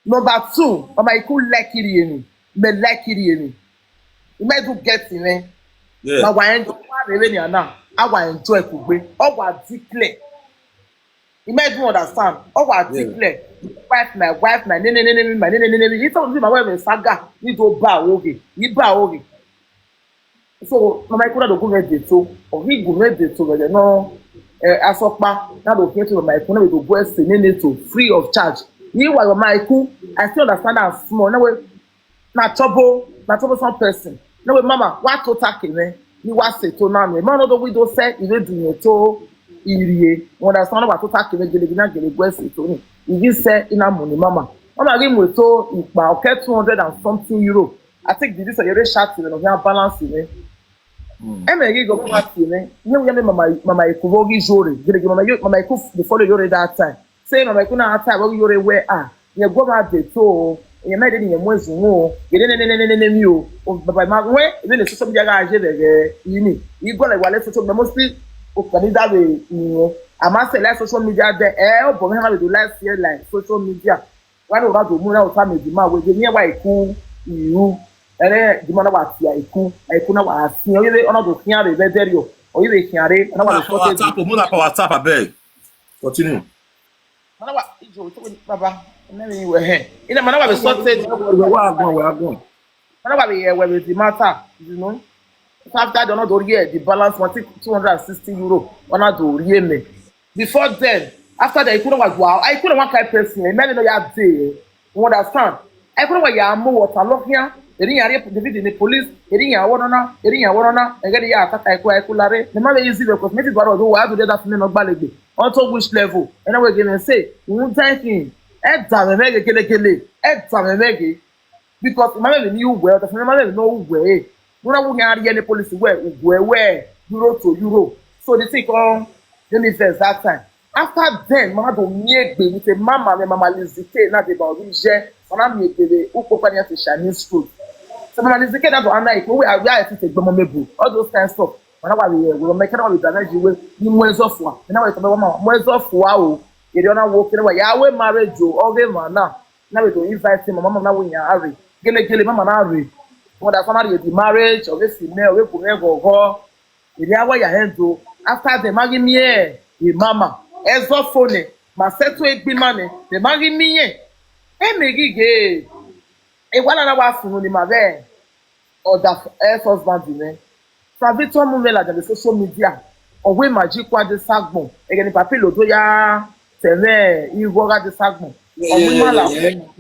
Number two, Aiku like it, me like it. You might do get in Yeah. now why enjoy now? I want enjoy kugbe. All what declare. You might do understand. All what Yeah. declare. My wife, my nene. You told me my wife is saga. You do ba oge. You ba oge. So mama ikú náà do go ready to or he go ready to but no asopa na do fit to mama ikú náà we go go ẹsẹ nene to free of charge. Meanwhile mama ikú I still understand am small na we na trouble some person. Na we mama wa to take me ni wa se to na me. Ma no do we do say ire dunye to iriye. Understand wa to take me gele na gele go ẹsẹ to ni. If say ina money mama. Mama give me to ipa okay 200 and something euro. I think this is a very short thing of balance ni. Emegi go party ne. You yemi mama Aiku wogi jore. Gele mama Aiku before the yore that time. Say mama Aiku na time wogi yore where ye go ma de to ye me de ni mwezu wo. Ye ne mi o. Baba ma we e le social media ga je de yini. You go like wale social media mostly o kan da we ni. Ama say like social media de o bo me ha do last year like social media. One of do mu na o ta me di ma we de ni wa Aiku iru. The man was Aiku na was seeing on the Kiare, Veterio, or even Kiare, and I was WhatsApp, I beg. Continue. Baba, and we were here. In a manner of sorted, Where are going? where is the matter, you know? After I don't know, the balance was 260 euro on a do me. Before then, after the Aiku was wow, I couldn't want to person, and many know your day. You understand? I couldn't want your more water lock here. Eri yare the police eri ya worona egede ya attack Aiku lare the man easy because me gbaro do wa do that me no gbalegbe onto which level and we give say we thinking e da me mege kelekele e da me mege because man be new well the man be no way no na wo yare the police where euro to euro so the thing on the first that time after then man do miegbe with a mama lizike na de ba ori je ona miegbe ukopanya to Chinese school. So man is the kid that go Aiku we are to take Omomebo all those kind of stuff. When we make it all with energy we mwezi of wa. Na we tell mama mwezi of wa o. You don't know work we ya we marriage o all them na. Now we go invite him mama na we yan array. Gele mama na array. When that somebody the marriage or we female we go. You dey wa ya hand o. After the magi me the mama ezo phone ma settle egbi mane the magi me e megi ge. E wala na wa funu ni ma be or that ex-husband ni. Sa Victor Mumela de social media or we magic kwa de sagbon e ge ni papi lodo ya tele iwo ga de sagbon o mi mala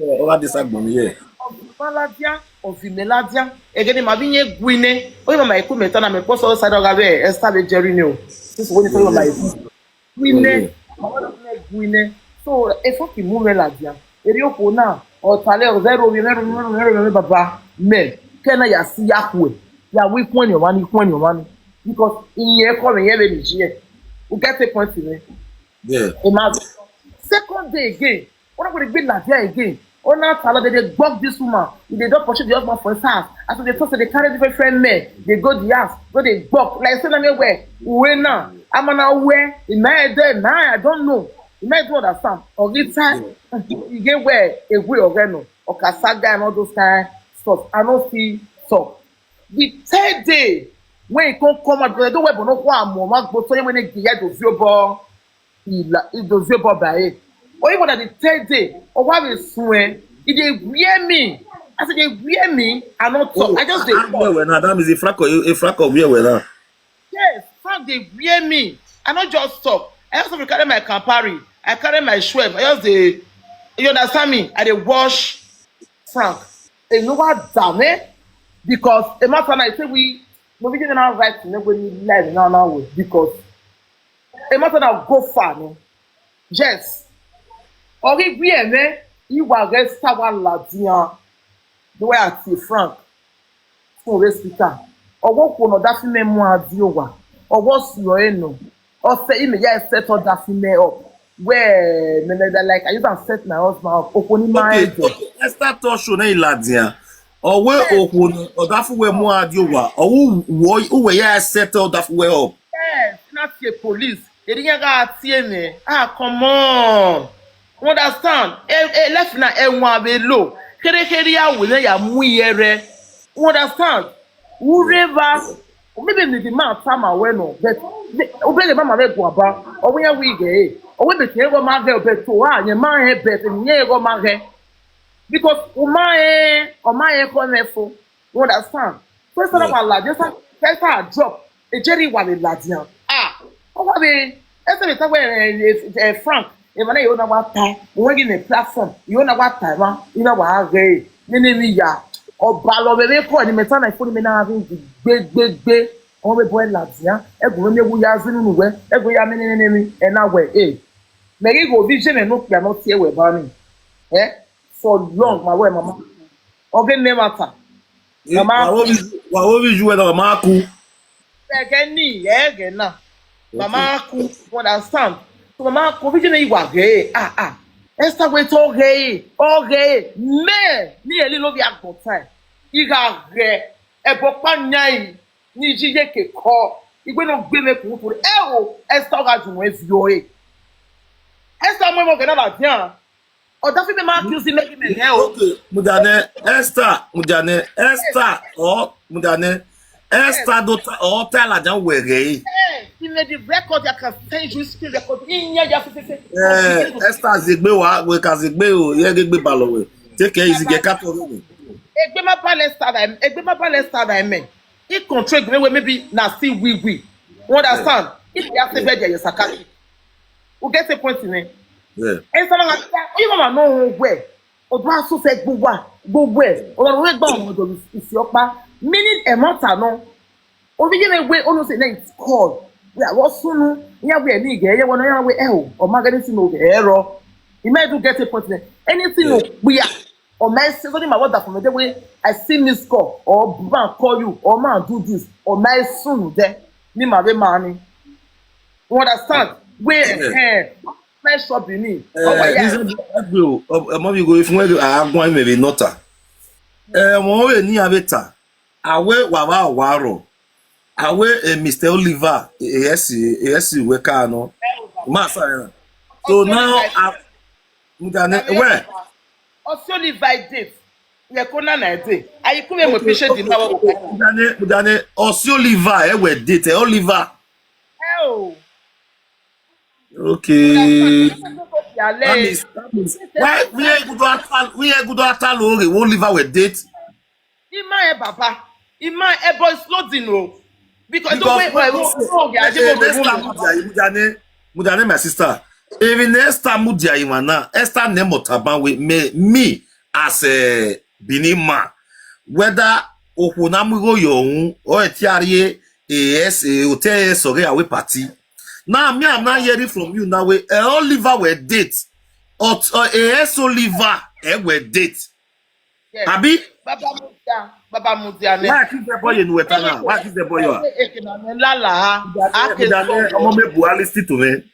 o ga de sagbon ye o maladia o vimeladia e ge ni ma binye guine o mama Aiku meta na me post side ga be Esther be jerry ni o this one is mama Aiku guine so e fo ki Mumela dia eri oko na o tale o zero baba men kena ya si yakwe ya we kwon your money because in here come here be here we get a point in it yeah imagine second day again what going to be like there again oh now tell they bug this woman they don't pursue the husband for his house after they talk they carry different men they go the house go they bug like say me where now I'm now where in my day now I don't know you might do understand or this time you get where a way or kasaga and all those kind stuff I don't see so the third day when you come out don't wear no one more go so when they get to ziobo il do ziobo by or even at the third day or what is swear if they wear me I said they wear me and not talk I just that is a frack of wear yes Frank they wear me I not just talk I also carry my Campari I carry my Schweppes I just dey you understand me I dey wash Frank you know what damn it because a matter like say we didn't have right to never live now because a matter now go far no yes or if we eme you arrest our ladian the way I see Frank for respect or what no that female mo adiowa or what's your eno or say him yeah set all that female up where like I used to set my husband up oponi marriage Esther to show na ladian or where okun or that we mo adiowa or who we yeah set all that way up yes not the police they didn't get tie me come on Understand? Left na enwa be low. Kere ya we ya mu yere. Understand? Whoever maybe the man time away no, but obey the mama be go aba. O we we ge. O we be ke go ma ge be to wa nye man he be nye go ma ge. Because o ma e ko nefo. Understand? First of all, just first drop. E jerry wa le ladian. O wa be Esther be say Frank even you know what time we in a platform you know what time you know what hey ni ya oba lo bebe ko ni meta na phone me na having gbe o be boy ladia egun me wu ya zinu nu we egun ya mi e na we me gi go vision e no pia no tie we ba ni for long my way mama oge ne matter mama wa wo bi juwe na mama ku ege na mama ku understand. Mama, provision you are gay. Esther wait all gay. Me, ni eli lo bi agbota. Iga re. E bo pa nyan ni jije ke ko. Igbe no gbe me ku to. Esther ga jun we fio Esther mo ke na la dian. O da fi me ma accuse make me Okay, mudane Esther Esther do o ta la jan were. Il me dit record ya can send you screen record. Esther zegbe wa we ka zegbe o ye gegbe balo we. Take it easy get kato we. Egbe ma pa le start I mean. He contract me maybe na see we. Understand? If you have to be there you sakaki. We get the point in it. Yeah. And so long you mama know where. O do aso se gbogbo e. O ro we gba o do isi opa. Meaning e mota no. O bi je we o no say na it's called. We are sunu ya we ni ge ye wona ya we o magani si no ero you may do get a point there anything no we are or my say so my word from the way I see miss call or man call you or man do this or my soon there ni ma be man you understand we my shop you need mo bi go if we agbon me be nota mo we ni abeta awe wa ro awe Mr. Oliver yes we can no masa so now where Oliver date ye ko na date Aiku me mo picture di na wo mudane Oliver we date Oliver okay that means why we ain't good at Oliver we date Ima baba Ima boy slow din o because mudane my sister even Esther mudia imana Esther name otaban we me as a binima whether okuna mugo yohun or etiare hotel sorry away party now me I'm not hearing from you now we Oliver we date or Oliver we date abi Baba Mudia why keep the boy in wetana why keep the boy Omomebo listen to me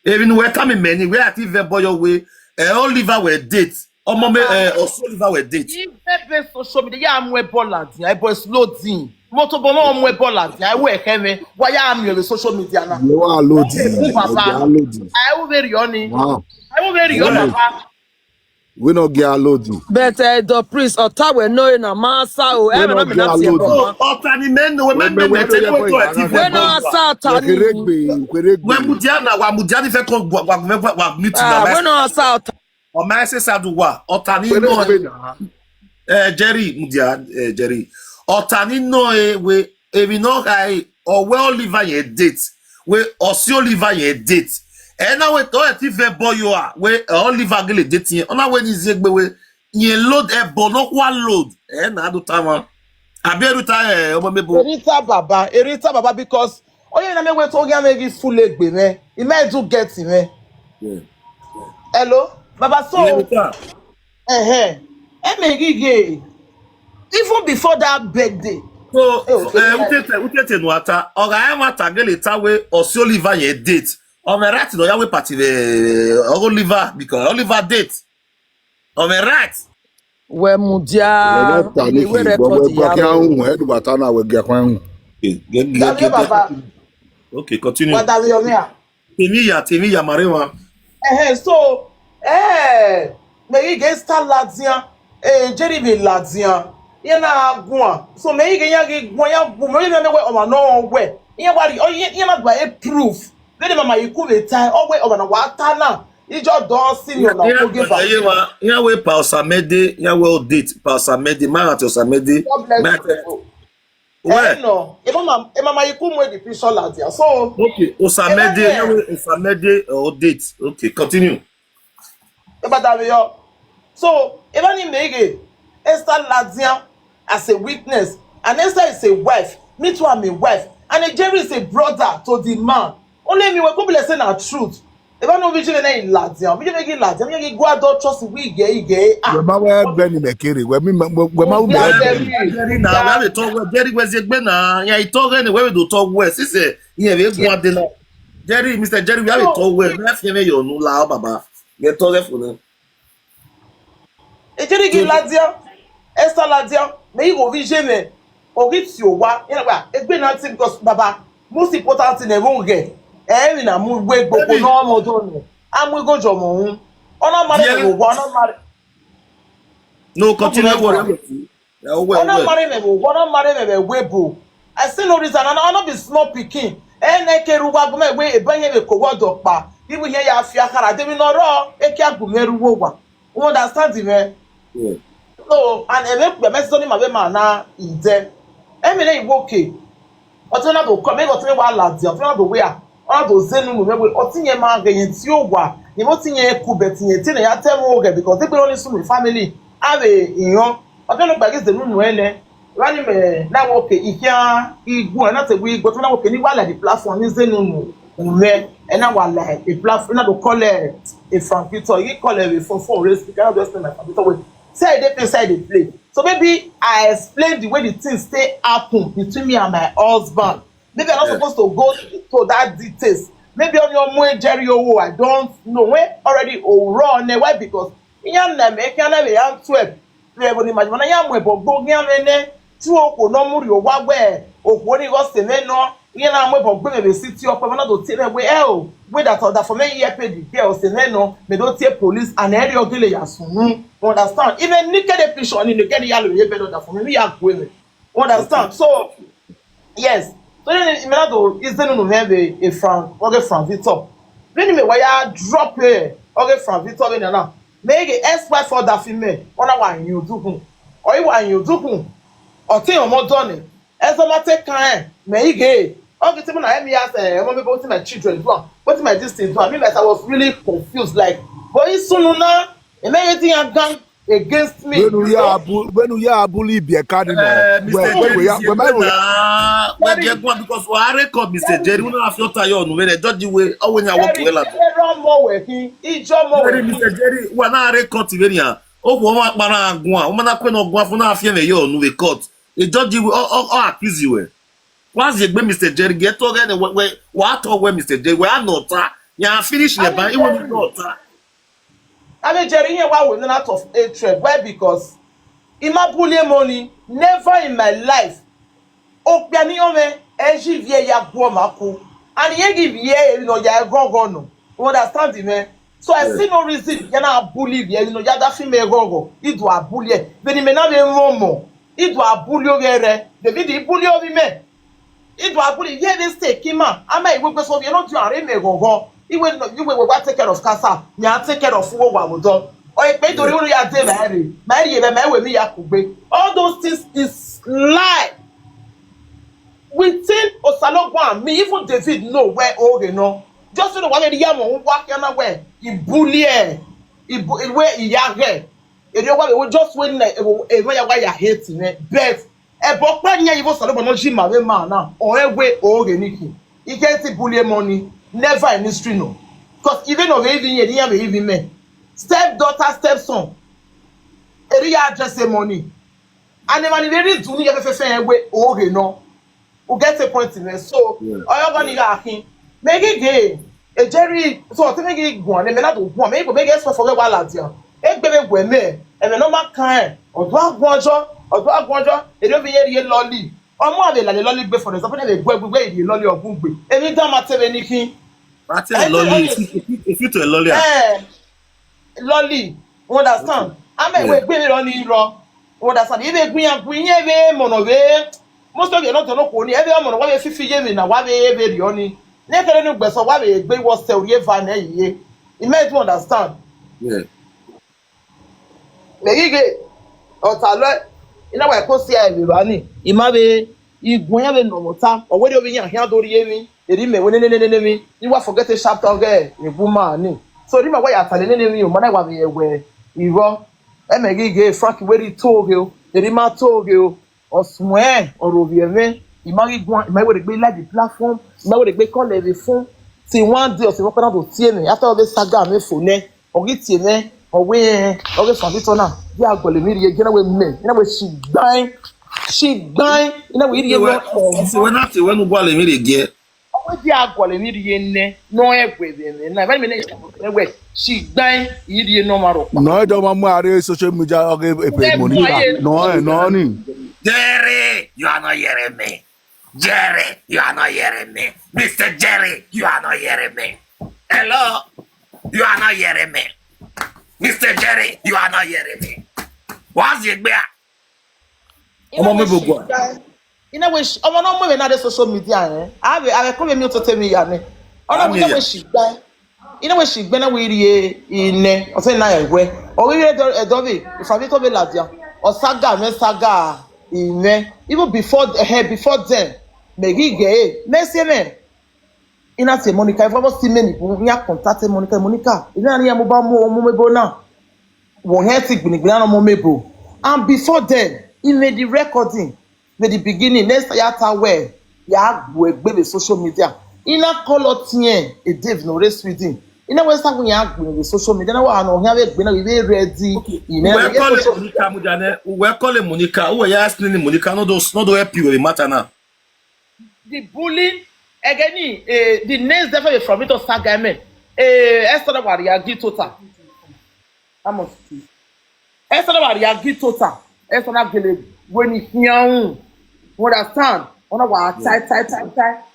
even weta me many where keep the boy away Oliver we date Oliver we date if social media ya amwe bola dia e boy slow din moto bo mo amwe bola dia e we keme why ya am social media na you are loading I will very yoni I will very yoni we no get loading. But the priest or tower no na massa o e na me na tie ko. Otani men no men we no asa tani. We mudia na wa mudia ni fe ko wa meeting na. We no asa. O ma se sadu wa otani no Jerry mudia Jerry. Otani no we we no guy or we Oliver ye date. We Osi Oliver ye date. And now we to ti fe boy you are we Oliver gele date on we ni zegbe we ye load e bono kwa load na do time abi do time Omomebo erita baba because oye na me we to ga me full egbe me e may do get me hello baba so gige even before that birthday so utete no ata oga e mata gele tawe Osi Oliver ye date on me right no ya we party Oliver because Oliver date on me right we mudia we record ya okay continue what are you here Temiya Marewa so me ge sta ladia Jerry be ladia ye na agua so me ge ya ge gwa ya bu me me we o no we ye wari o ye na gba proof be mama Aiku be time o we o na wa ta na ijo don senior na ko give am ya we pa Osamede ya we date pa Osamede Marital Osamede God bless you. where No mama Aiku mo the picture ladia so okay Osamede ya we Osamede date okay continue so even Mege Esther ladia as a witness and Esther is a wife me too I'm a wife and Jerry is a brother to the man only me we go be say na truth even no vision na in ladia we make ladia we go adult trust we get We ma we Benny Mekere. We ma we Jerry now we talk well Jerry was egbe na ya I talk anywhere we do talk well see say here we go ade na Jerry Mr. Jerry we have talk well na fi me yo nu la baba get talk for them Jerry gi ladia Esther ladia me go vision me o git you wa you know ba egbe na thing because baba most important thing e won get na mu gbe gbogbo no mo do no amu go jo mo hun ona marry me go ona marry no continue what yeah well ona marry me webo I say no reason and ona be small pikin na keruwa go me we ebanye me ko wodo pa ibu here ya afia kara de mi no ro eki agumeruwo wa you understand me yeah so and e make me so ni ma be ma na ide e me na iwoke otu na do come me go tell wa ladi otu na do we a ona do zenu mu me otinye ma ganyen ti o wa ni mo tinye ku betinye ti na ya tell me because they be only some family have iyan otu no gbagi zenu nu ele rani me na wo ke ikia igu na te we go to na wo ke ni wa la the platform ni zenu nu me and na wa la a platform na do call a Frank Victor he call a for race because just my computer say they inside the play. So maybe I explain the way the things stay happen between me and my husband. Maybe I'm not supposed to go to that details. Maybe on your more Jerry I don't know where already run why because in na me can have a 12. We have imagine when I am we go nyam tu oko no muri o wa we oko ni go se me no yen na mo bo gbe me city up na do tell we we that for me here pay the girl se me no me do tell police and area ogile ya sunu understand even naked the picture ni naked yalo ye better that for me ya go me understand so yes so then me na do is no have a Frank Victor when me why drop here okay Frank Victor when na make a expert for that female ona wa yin odukun or you wa yin odukun or tin o mo done eso ma take kan me ige okay tell me na me ask Omomebo what my children do what my this thing do I mean like I was really confused like but isunu na e make anything gang against me when you ya bully be card no Mr. Jerry we get one because we are record Mr. Jerry we no have your tie on we dey judge we how when you work well Jerry Mr. Jerry we na record we ya o wo ma para agun a o ma na kwe no gun fun na afie me yo nu we court e judge we all accuse you once you Mr. Jerry get to again we talk we Mr. Jerry we are not ya finish the ban e won not I mean Jerry here why we not out of hatred why because imabule money never in my life opiani ome eji vie ya gwo maku and ye give ye you know ya gogo no you understand me so I see no reason you na bully you know ya da fi me gogo idu abuli be ni me na be momo idu abuli ogere David ibuli obi me idu abuli ye dey stay kima ama iwe pe so you no do are me gogo iwe no you we take care of casa nya take care of wo wa do o pe tori uru ya dey mari ye be me mi ya kugbe all those things is lie within Osalogwan me even David know where oge no just know why the yam wa kana where he bully where he yage e dey wa just when e why ya hate me but e bo pa nya even Osalogwan no ji ma we man na o ewe oge niki he get bully money never in history no because even of even here yam even me step daughter step son area address money and the money very do ni fe ewe oge no we get a point in there so oyo go ni ga kin make it e Jerry so te make it go and me na do go make it for we wa ladia e gbe me gwe me e me no ma kan odo agbonjo e do be ye lolly omo ave la le lolly gbe for example e gbe e lolly ogun gbe e mi dan ma te be ni kin Ati lolly if you to lolly lolly, you understand? I'm a bit on the raw, you understand? Even Queen, Mono, most of you not know only every one of 50 years in a one very only. Never knew best of what a big was still ye van a year. You might understand. Yeah. Megige ọ̀tàlọ́ iná wà kó sí àìbèrè ní ìmábe igun yẹn bẹ nọ̀mọ̀ta ọ̀wẹ́dẹ́ omi yẹn àhíá dórí yẹmi èdè mẹ́wẹ́ nẹ́nẹ́nẹ́nẹ́mi ní wà forget chapter ọ̀gẹ́ ìbú máa ní so ní ma wáyà àtàlẹ́ nẹ́nẹ́mi ò mọ́nà ìwà mi ẹ̀wẹ̀ ìrọ́ ẹ̀mẹ̀gíge frank wẹ́rí tóoge o èdè má tóoge o ọ̀sùn ẹ̀ ọ̀rọ̀ òbí ẹ̀mẹ́ ìmáwé gbé láti platform ìmáwé gbé kọ́lẹ̀ ẹ̀rẹ̀ fún ti wọ́n dé ọ̀sẹ̀ wọ́n pẹ́ náà tó tiẹ̀ mi after ọ̀gẹ́ saga mi fò nẹ́ ọ̀gẹ́ tiẹ̀ mẹ́ ọ̀wé fàbítọ́ náà bí agbọ̀lẹ̀ mi rí yẹ jẹ́ náà wẹ́ mẹ́ iná wẹ́ ṣì gbáin iná wẹ́ rí yẹ wẹ́ ọ̀sẹ̀ wẹ́ náà ti wẹ́ nu bọ́ọ̀lù mi rè gẹ́. ọ̀wé bí agbọ̀lẹ̀ mi rí yẹ nẹ́ náà ẹ̀gbẹ̀ bẹ̀rẹ̀ náà ìbáraẹni mi náà ìṣàkóso wẹ́ ṣì gbáin yìí rí yẹ náà máa rọ̀ pa. Nọ ẹjọ́ máa mú ààrẹ social media ọ̀gẹ́ èpè Monica. Nọ ni. Jerry, you are not hearing me. Jerry, you are not hearing me. Mr. Jerry, you are not hearing me. Hello, you are not hearing me. Mr. Jerry, you are not hearing me. What's your bear? Omomebo go. Ina we ọmọ náà mú mi náà dé social media yẹn. Àbẹ̀ kọ́ mi tó tẹ̀ mí yà ni. Ọ̀nà mi náà we ṣì gbá. Ina we ṣì gbẹ́ náà we rí iné ọ̀sẹ̀ náà ẹ̀wẹ́. Ọ̀wé ẹ̀dọ́ bì ìfàbí tó bẹ̀ làdìyà. Ọ̀ságà mẹ́ságà iné. Even before then, Megige, mẹ́sẹ̀mẹ̀. Ina te Monica, if I was seeing many, we have contacted Monica. Ina ni amuba mo Omomebo now. Wọ́n yẹn ti gbìngbìn náà Omomebo. And before then, he made the recording, made the beginning. Next yata where ya gbé the social media. Ina call tiẹ̀ a Dave no race with him. Ina wẹ́n sábà yẹn gbé the social media. Ina wà àná ọ̀hún yẹn gbé náà we ready. Wẹ́ kọ́lé Monica mujane. Wẹ́ kọ́lé Monica. Who ya explain Monica? No do help you with the matter now. The bullying. Again, the names definitely from it to Sagame. Esther Mariagi Tota. Esther Mariagi Tota. Esther Gele when he understand. Ona wa tie.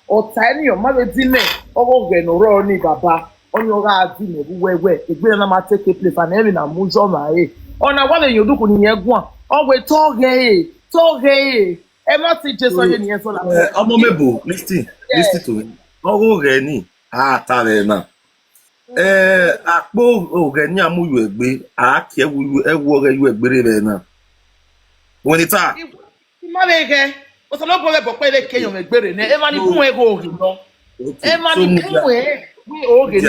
Or tiny your mother dime. Ogo geno ro ni baba. Onyo ga dime wewe. Egbe na ma take place and every na muzo ma e. Ona wa le yoduku ni egwan. Owe toge. Emoti Jesu ye ni so la. Omomebo, listen to me. Ogo re ni atare na. Àpò oge ni amuyu egbe, a ke ewo re yu egbere re na. Woni ta. Ma bege, o so lo bo le bo pe le keyan egbere ne. E ma ni fun ego oge no. E ma ni fun we oge ni.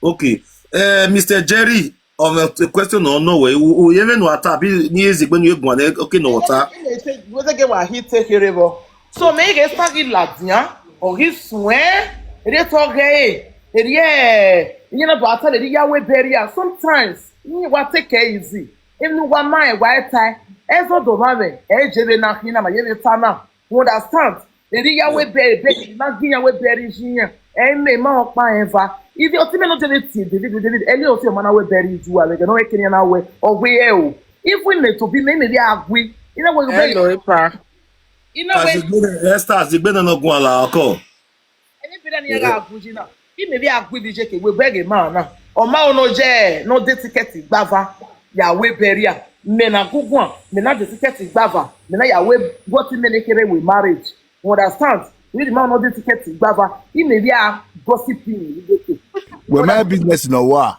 Okay. Mr. Jerry, of a question or no way, who even no ata bi ni ezigbo ni egun ane okay no water. We take wa hit take rebo. So me get start ladian or his swear, e talk hey. You know about the Yahweh barrier. Sometimes you want take easy. Even one man white tie, ezo do mame, jebe na hina ma yebe tana. You understand? The Yahweh barrier, not Yahweh barrier. Me ma okpa eva. If you ultimately not David, any of your man we bury you are like no Kenyan away or we if we need to be maybe agree. You know what you know Esther as the been no go ala ko. Any bidden here agree now. He may be agree the jeke we beg a man now. O ma no je no de ticket gbava. Yahweh barrier. Me na gugu me na de ticket gbava. Me na Yahweh what me kere with marriage. You understand? We the man no de ticket gbava. He may be gossiping. When my business no wa.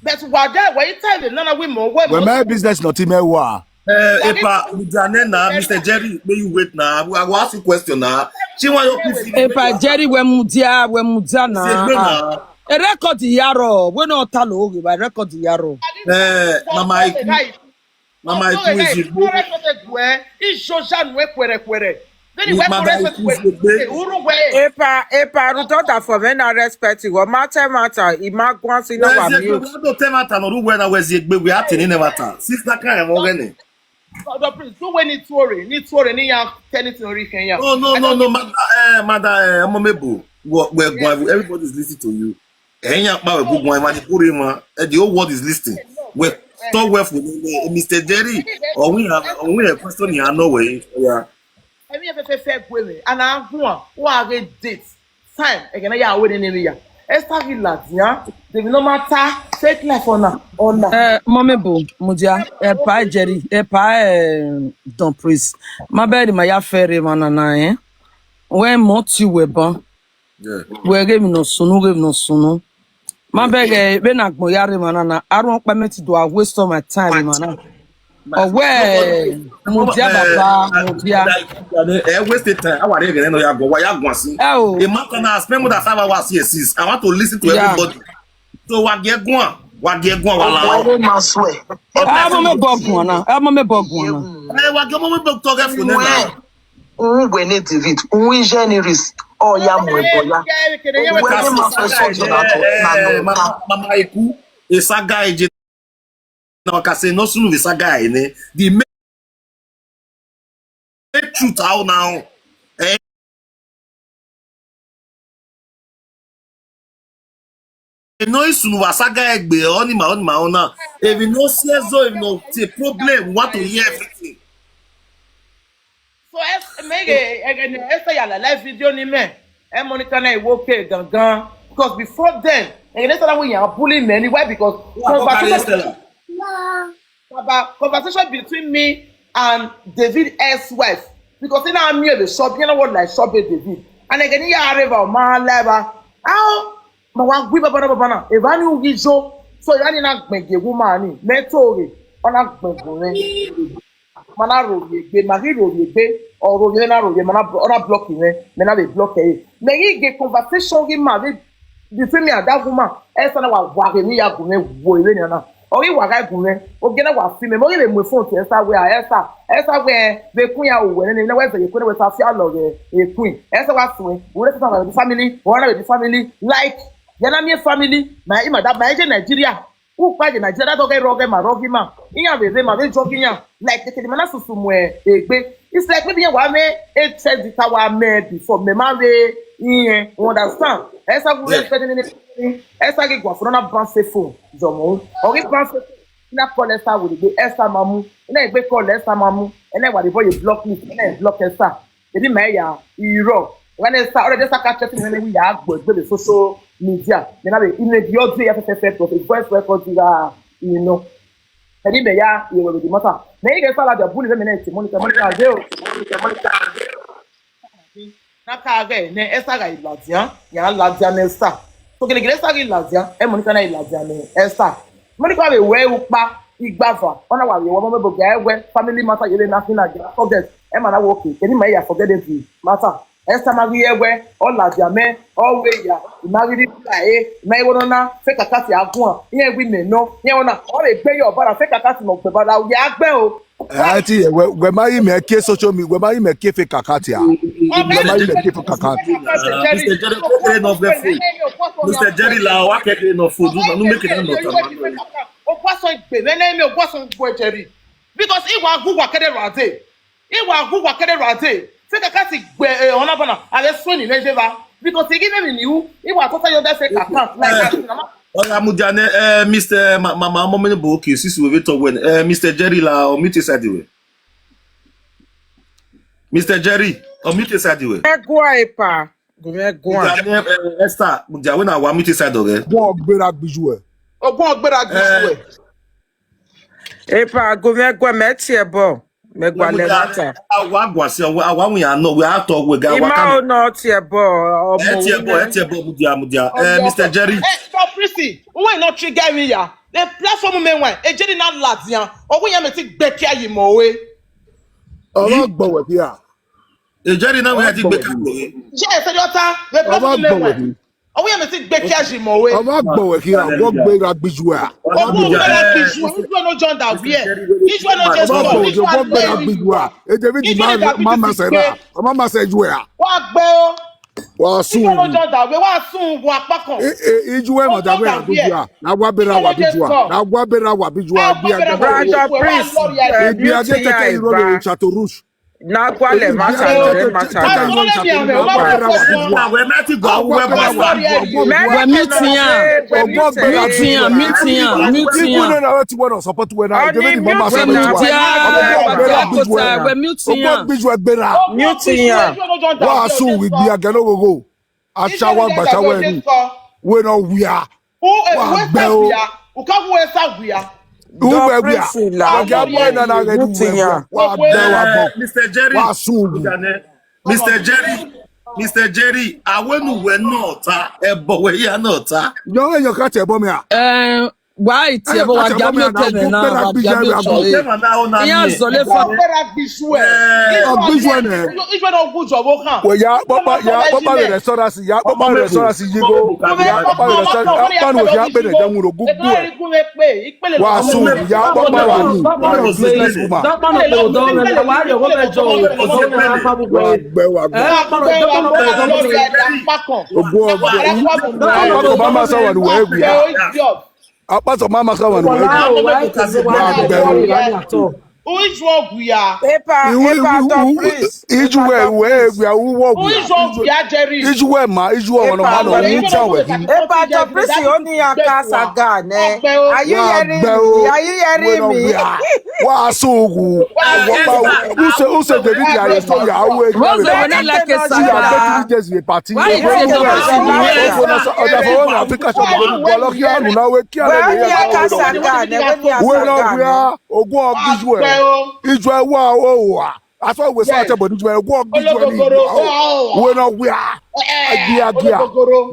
But what that when you tell them none of we more When my business not in wa. Epa, Mr. Jerry, may you wait now? I will ask you a question now. She want you to Epa Jerry we mudia na. E record yaro, we no talo oge ba record yaro. Mama Aiku is Epa, Rutota for men are respecting or matter, Imagwan in our mute. we have to in matter. Sister kind of organ. Please do when it's worry, ni ya anything or ya. No, Mother Omomebo. Everybody's listening to you. The whole world is listening. Well, stop well for Mr. Jerry. Or we have a question here, no way. Yeah. I mean, fair women, and I'm who are date time again. I wedding area. Esther Village, yeah. They no matter fake life on. Omomebo, mudia, pa Jerry, don't praise. My bed, my affair, manana, when moti weban, Yeah. we gave no sunu. My beg, when I go yari manana, I don't permit to do a waste of my time, manana. Or where mudia baba, mudia. Wasted time. I want to get no ya go. Why ya go see? Oh, A man can spend more than 5 hours here. Sis, I want to listen to yeah. everybody. So what get go? What get go? Ọ̀pọ̀ máa sọ ẹ̀. Omomebo gwana, Omomebo gwana. What get mo be talk for now? Òun gbẹ̀ ní David, òun iṣẹ́ ní risk, ọ̀ya mọ̀ ẹ̀bọ̀ ya. Òun máa sọ sọ́jọ́ náà Mama Aiku, a saga agent. Na wakase no sunu the saga ene. The main truth how now. No sunu wa saga egbe oni ma ona. If you no see so if no the problem, we want to hear everything. So Esther yala live video ni me. Monica na iwoke gangan because before then, Esther we are bullying me anyway because conversation between me and David ex-wife because in our meal the shop, you know what like shop David. And again ya arrive my level. How ma wa gbe baba na e ba ni ugijo so ya ni na gbege woman ni metori ona gbegure mana ro yegbe mari ro yegbe oro ye na ro ye mana ona block me na be block e me yi ge conversation gi ma between me and that woman esa na wa ni ya gun me wo ile ni na ori wa ga gun me o ge na wa fi me mo le mu phone ti esa we be kun ya o we ni na we se kun we sa fi alo e kun esa wa sun we le sa the family we na the family like yana mi family my that my Nigeria who pa Nigeria that roge ma iya be ma be jogging like the man susu mu egbe it's like maybe wa me e said the wa me before me ma we you understand esa go respect ni esa ge gwa for na branch phone jomo o ge branch na call Esther with the Esther mamu na egbe call Esther mamu ene wa the boy block me ene block Esther ebi ma ya iro when Esther already start catching me we ya gbo egbe the social media then I in the audio ya FFF of voice record you know ebi me ya you will be matter na you get start the bully me na Monica na ka ga ne Esther ga iladia ya ladia na Esther so gele Esther ga iladia Monica na iladia na Esther Monica we upa igbava ona wa we Omomebo ga ewe family matter yele na fina ga forget ma na wo okay eni ma ya forget the matter Esther magi ewe o ladia me o we ya magi di plae na iwo na fe kakati agun iye wi me no iye wona o le gbe yo bara fe kakati no gbe bara o ya gbe o ati we ma yi me ke social media we ma yi me ke fe kakati a we ma yi me ke fe kakati Mr. Jerry no the food Mr. Jerry la wa ke no food no make it no tamando o kwaso gbe me mi o kwaso gbo Jerry because iwa gugwa kede rate fe kakati gbe ona bana ale so ni lejeva because he give me you iwa to tell you that fake account like that Ola mujane Mr. Mama Omomebo okay sisi we talk when Mr. Jerry la o mute side we Mr. Jerry o mute side we Egwa epa. Gome gwa. Esther muja we na wa mute side ore bo gbera gbiju e ogun ogbera gbe Epa gome gwa meti ebo. Megwa le mata. awa gwasi awa wi an no we ha talk we ga wa Ima kan o no ti ebo. etiebo mudia Mr. Jerry stop prissy we not trigger me ya the platform me wan e jeri na ladian ogun ya me ti gbe ki ayi mo we oro gbo we bi a Jerry na we ha ti gbe ka we je e se jota the platform me wan ogun ya me ti gbe ki ayi mo we oro gbo we ki a wo gbera gbiju a ogun ogbera gbiju you no join that where this one no just oro go this gbo one gbera gbiju a e je bi mama se ra mama se ju e a wa gbe o wa this one no sun join that where wa sun wo apakan iju e mo da we gbiju a na gwa bera wa biju a na gwa bera wa biju a bi aga Brother Prince. bi ade keke iro le Chateau Rouge Na gwa le mata le mata. na we meti go we People know what you want to support when I give the mama say wa asun we bi aga no go achawa gbachawa ni we no we are Mr. Jerry, awenu we nota ebo we ya nota. Yo yo ka te bo me a. Why tie bo wa bia me teme na wa bia me cho e. Ya zole fa we ya papa le restaurant ya papa le restaurant yigo ya papa le restaurant pan wo ya pe de jamu ro gugu e wa su ya papa wa ni business woman apa so mama ka wan which work we are? Epa, please. Ijwe we are work. Which work we are, Jerry? Ijwe ma ijwe ono ma no ncha we. Epa, the priest only a casa gan. Are you hearing me? Wa sogu. Who say the video are so ya we. Rose when I like a saga. Just a party. Why you say Africa so go lock you out na we kia le. Ogun Ijwe. Ijwe wa. That's why we start about Ijwe. Go Ijwe. We no we are. Agia.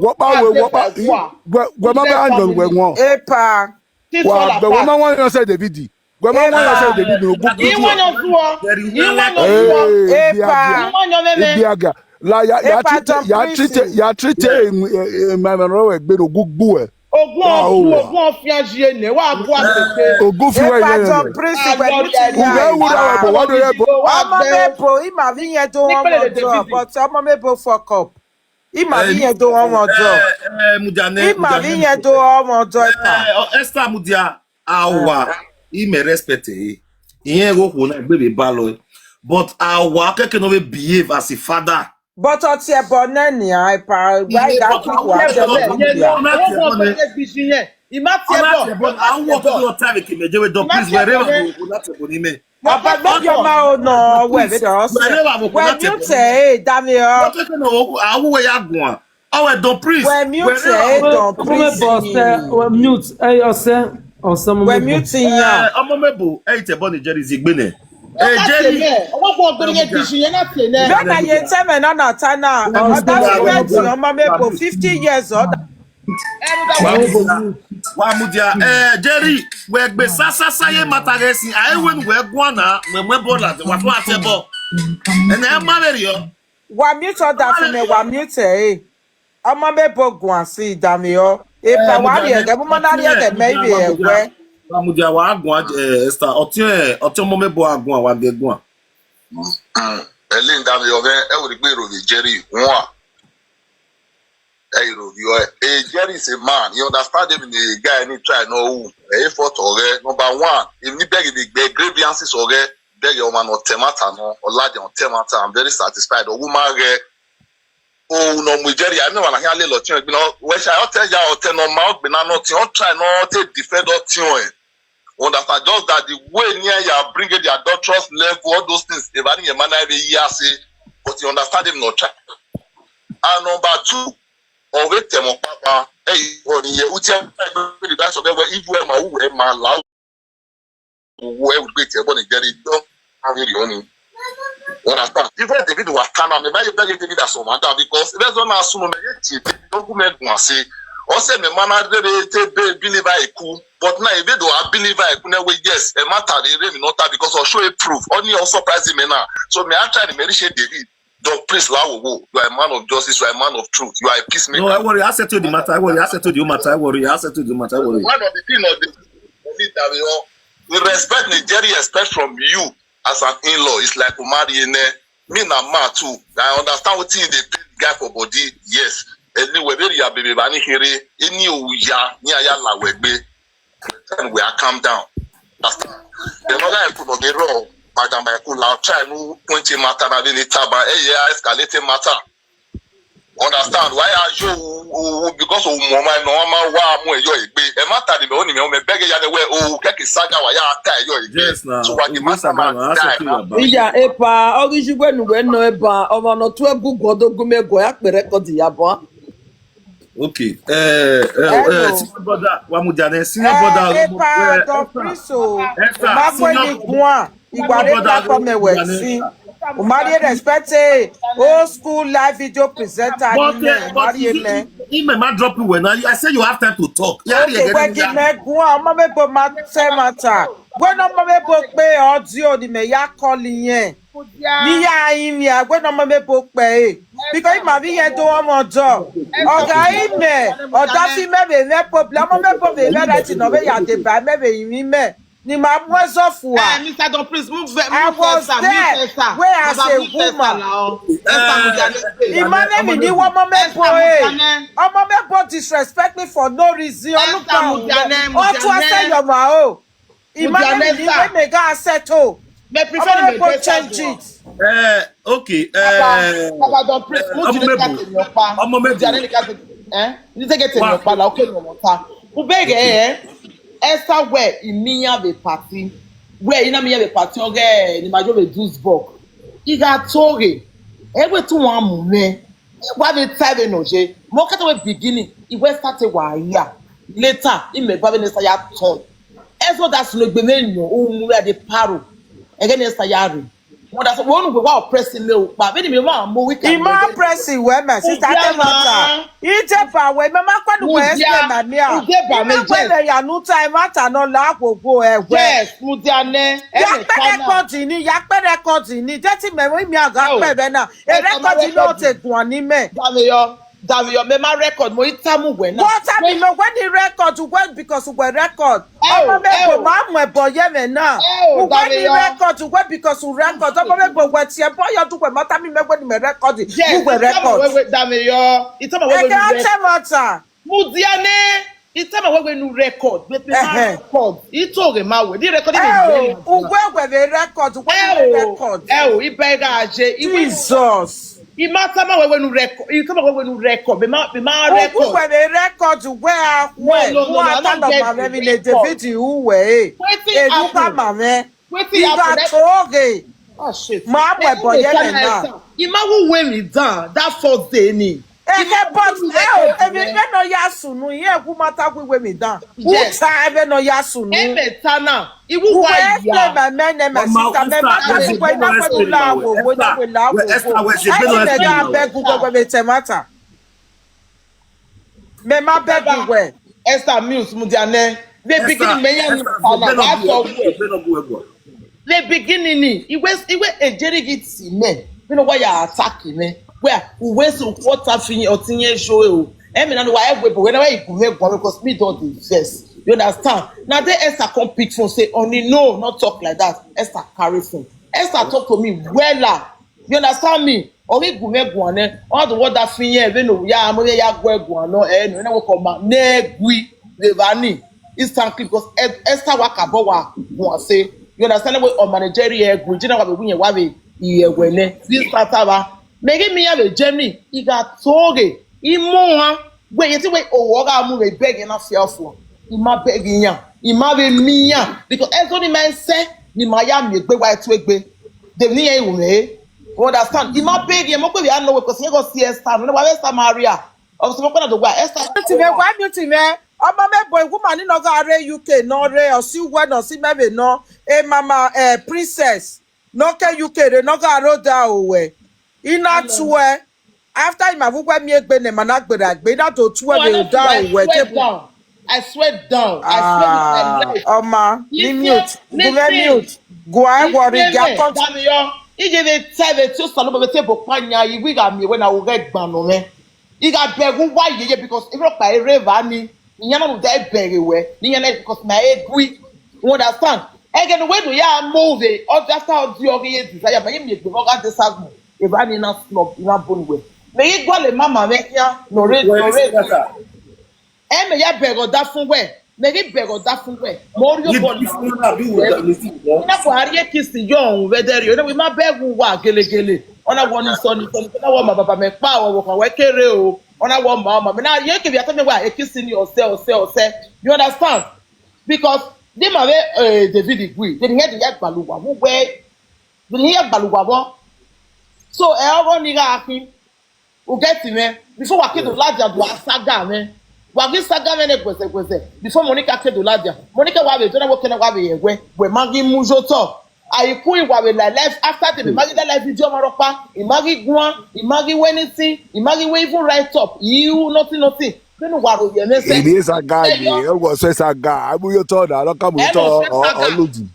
What ma be handle we won. Epa. Wa the woman want say the video. Go ma want say the video. Epa. La ya treat my man gbe ogugbu e. Ogun ofiaje ne wa go atete. Ogun fi wa yen. Omomebo ima vi yen to won mo draw but Omomebo fuck up. Ima vi yen to won mo draw. Ima vi yen to won mo draw. Esther mudia awa ime respect e. Iyen go ko na gbe be ba lo. But awa keke no be behave as a father. But oti e bonani ai pa why that people are But make your mouth no when you say Daniel don't priest when you say don't priest when mute yourself or some when mute ya Omomebo te born Jerry zigbene Jerry Bena ye teme na na tana Omomebo 50 years old wa mudia Jerry we gbe sasa ye mataresi aiwen we gwana Omomebo la wa to atebo ena marry yo wa mute oda fune wa mute Omomebo gwan si damio e pa wa ye ge mo na ye ge maybe egwe Amudia wa agwa Esther otin Omomebo agwa wa gegwa Linda me over e wo gbe ro Jerry won Jerry is a man. You understand him in the guy any try no who. Effort number one, if you beg the grievances beg your man or temata no or lad on temata. I'm very satisfied. Or woman oh no Jerry, I know when I hear little thing, you know, when I tell you or tell no mouth, but not try not to defend or thing. Understand just that the way near you bring the adulterous level, all those things, if I need a man every year say, but you understand him not try. And number two, over temo papa on ye utia the dance of if you ma who e ma la we would be able to get it done have it only understand even the video was can am very David as so matter because there's one assume me document one say o say me man dey believer Aiku but now if they do a believer Aiku na we yes e matter dey really not because of show a proof only also surprise me now so me I try to make David. Don't please Lawo. You are a man of justice, you are a man of truth, you are a peacemaker. No, I worry, I settled the matter. I worry. One of the things that we respect Nigeria expect from you as an in-law. It's like Umari in there. Me na ma too. I understand what you the guy for body. Yes. Anyway, you are baby bani here. Any uya ni aya la wegbe. Then we are calm down. Understand? The other I put on the road. Madam Aiku la try no point matter na the taba escalating matter. Understand why are you because of mama no wa mo eyo egbe e matter the oni me o me beg ya the way o keke saga wa ya ata eyo egbe so what the matter na iya epa origigwe nu we no eba omo no to egugu odogumego ya pere ko di yabo Okay. Hello. Senior brother, senior brother, Epa don priso. Esther, Magwe senior ni gwa. Igware brother, platform wexi. Umari respect old school live video presenter ni me. but Umari me. he may not drop you when I say you have time to talk. Yeah, Okay, we give me gwa. Omomebo ma se mata. When Omomebo pe audio ni me ya call yen. Ni ya yin ya when Omomebo pe. Because ma bi yen do omo do. Oga ime. Oda fi me be me problem. Omomebo be me right no be ya de ba me be yin me. Ni ma mwezo fuwa. Mr. Don Prince, I was there where as a woman. Imane mi ni Omomebo disrespect me for no reason. Otu ase yoma o. Imane mi ni we me ga settle. Omomebo change it. Okay. Papa Don Prince, Esther where imiya be party where ina miya be party oge ni majo be Duisburg iga toge egbe tu wan mu me wa be time no je mo kata we beginning I we start wa ya later I me gba be Esther ya turn eso that's no gbe me no o mu ya de paro again Esther ya re mo da so won go wa pressing me o pa be ni me wa mo weekend Ima pressing we my sister Temata ije pa we mama kwadu we explain na me a we ya no time matter no la gogo ewe yes mudiane ya pe record ni jeti me we mi aga pe be na e record ni o te gun ani me Daviyo me ma record mo itamu we na what time me when the record well because we record Omomebo ma mo ebo ye me na when the record well because we record Omomebo we tie boy you do we matter me when me record we record Daviyo itama we record mudiane itama we nu record me record itoge ma we the record ni we record ibe ga je Jesus Imatama we nu record. You come we nu record. Be ma record. We be record where who attend of my village David who we. E du ka mame. Iba toge. Oh shit. Ma we boye me na. Ima who weigh me down that first day ni. But e no ya sunu ye who matter we weigh me down. Who time no ya sunu. E beta na. Iwu wa ya. My men and my sister me matter we na we la wo we la wo. I me beg go we temata. Me ma beg we. Esther Mills mudiane. The beginning me yan the beginning ni. Iwe ejeri git me. You know why you attack me. Where we waste quarter fini or 10 years show o e me na no why we whenever you go because me don't invest you understand now they Esther come pick phone say only no not talk like that Esther carry phone Esther talk to me wella you understand me ori go ane all the word that fin here we no ya mo ya go no no na we come na gui le vani instantly because Esther waka bo wa won say you understand we on managerial gui jina wa be wunye wa be iyewele this starter Megi mi ya be Germany, iga toge, imo ha, we yeti we owoga mu we beg na fearful. Ima begging ya, ima be mi ya, because as only man say, ni ma ya mi egbe wa etu egbe. De ni e we, understand? Ima beg ya, mo ko bi an know because he go see Esther, no wa Esther Maria. Of so ko na do gba Esther. Omomebo woman no go are UK no re or si we no si maybe no e mama princess no ke UK re no go aro da owe. Ina tuwe after imavugwa mi egbe ne managbere agbe na to tuwe be down we table I swear down I swear Oma ni mute go I worry ga continue ije be tell to salo be table panya yi we ga mi we na wo get gban no me I ga begu why ye because if you pa river ni nya no dey beg we ni nya because my egui you understand again when do ya move after the oge desire me mi egbe ga desagmo eba ni na snub na bonwe me yi gwale mama me ya no re e me ya bego da fun we me yi bego da fun we mo ri o bol na for ari kiss yo on we there yo we ma begu wa gelegele ona woni so ni na wo ma baba me pa wo kan we kere o ona wo ma me na ye ke bi atome wa e kiss ni ose you understand because they ma we David Igwe they hear the gbaluwa wo we they hear gbaluwa wo so e owo ni ga akin o get me before wa kedo ladia do asaga me wa gi saga me ne kwese before Monica kedo ladia Monica wa be jona wo kena wa be yewe we magi mujo to Aiku iwa be like life after the magi that life video maropa imagi guan imagi wenisi imagi we even write up you nothing then wa ro ye me say it is a guy e was a guy abu yo to da lo ka mu to o loji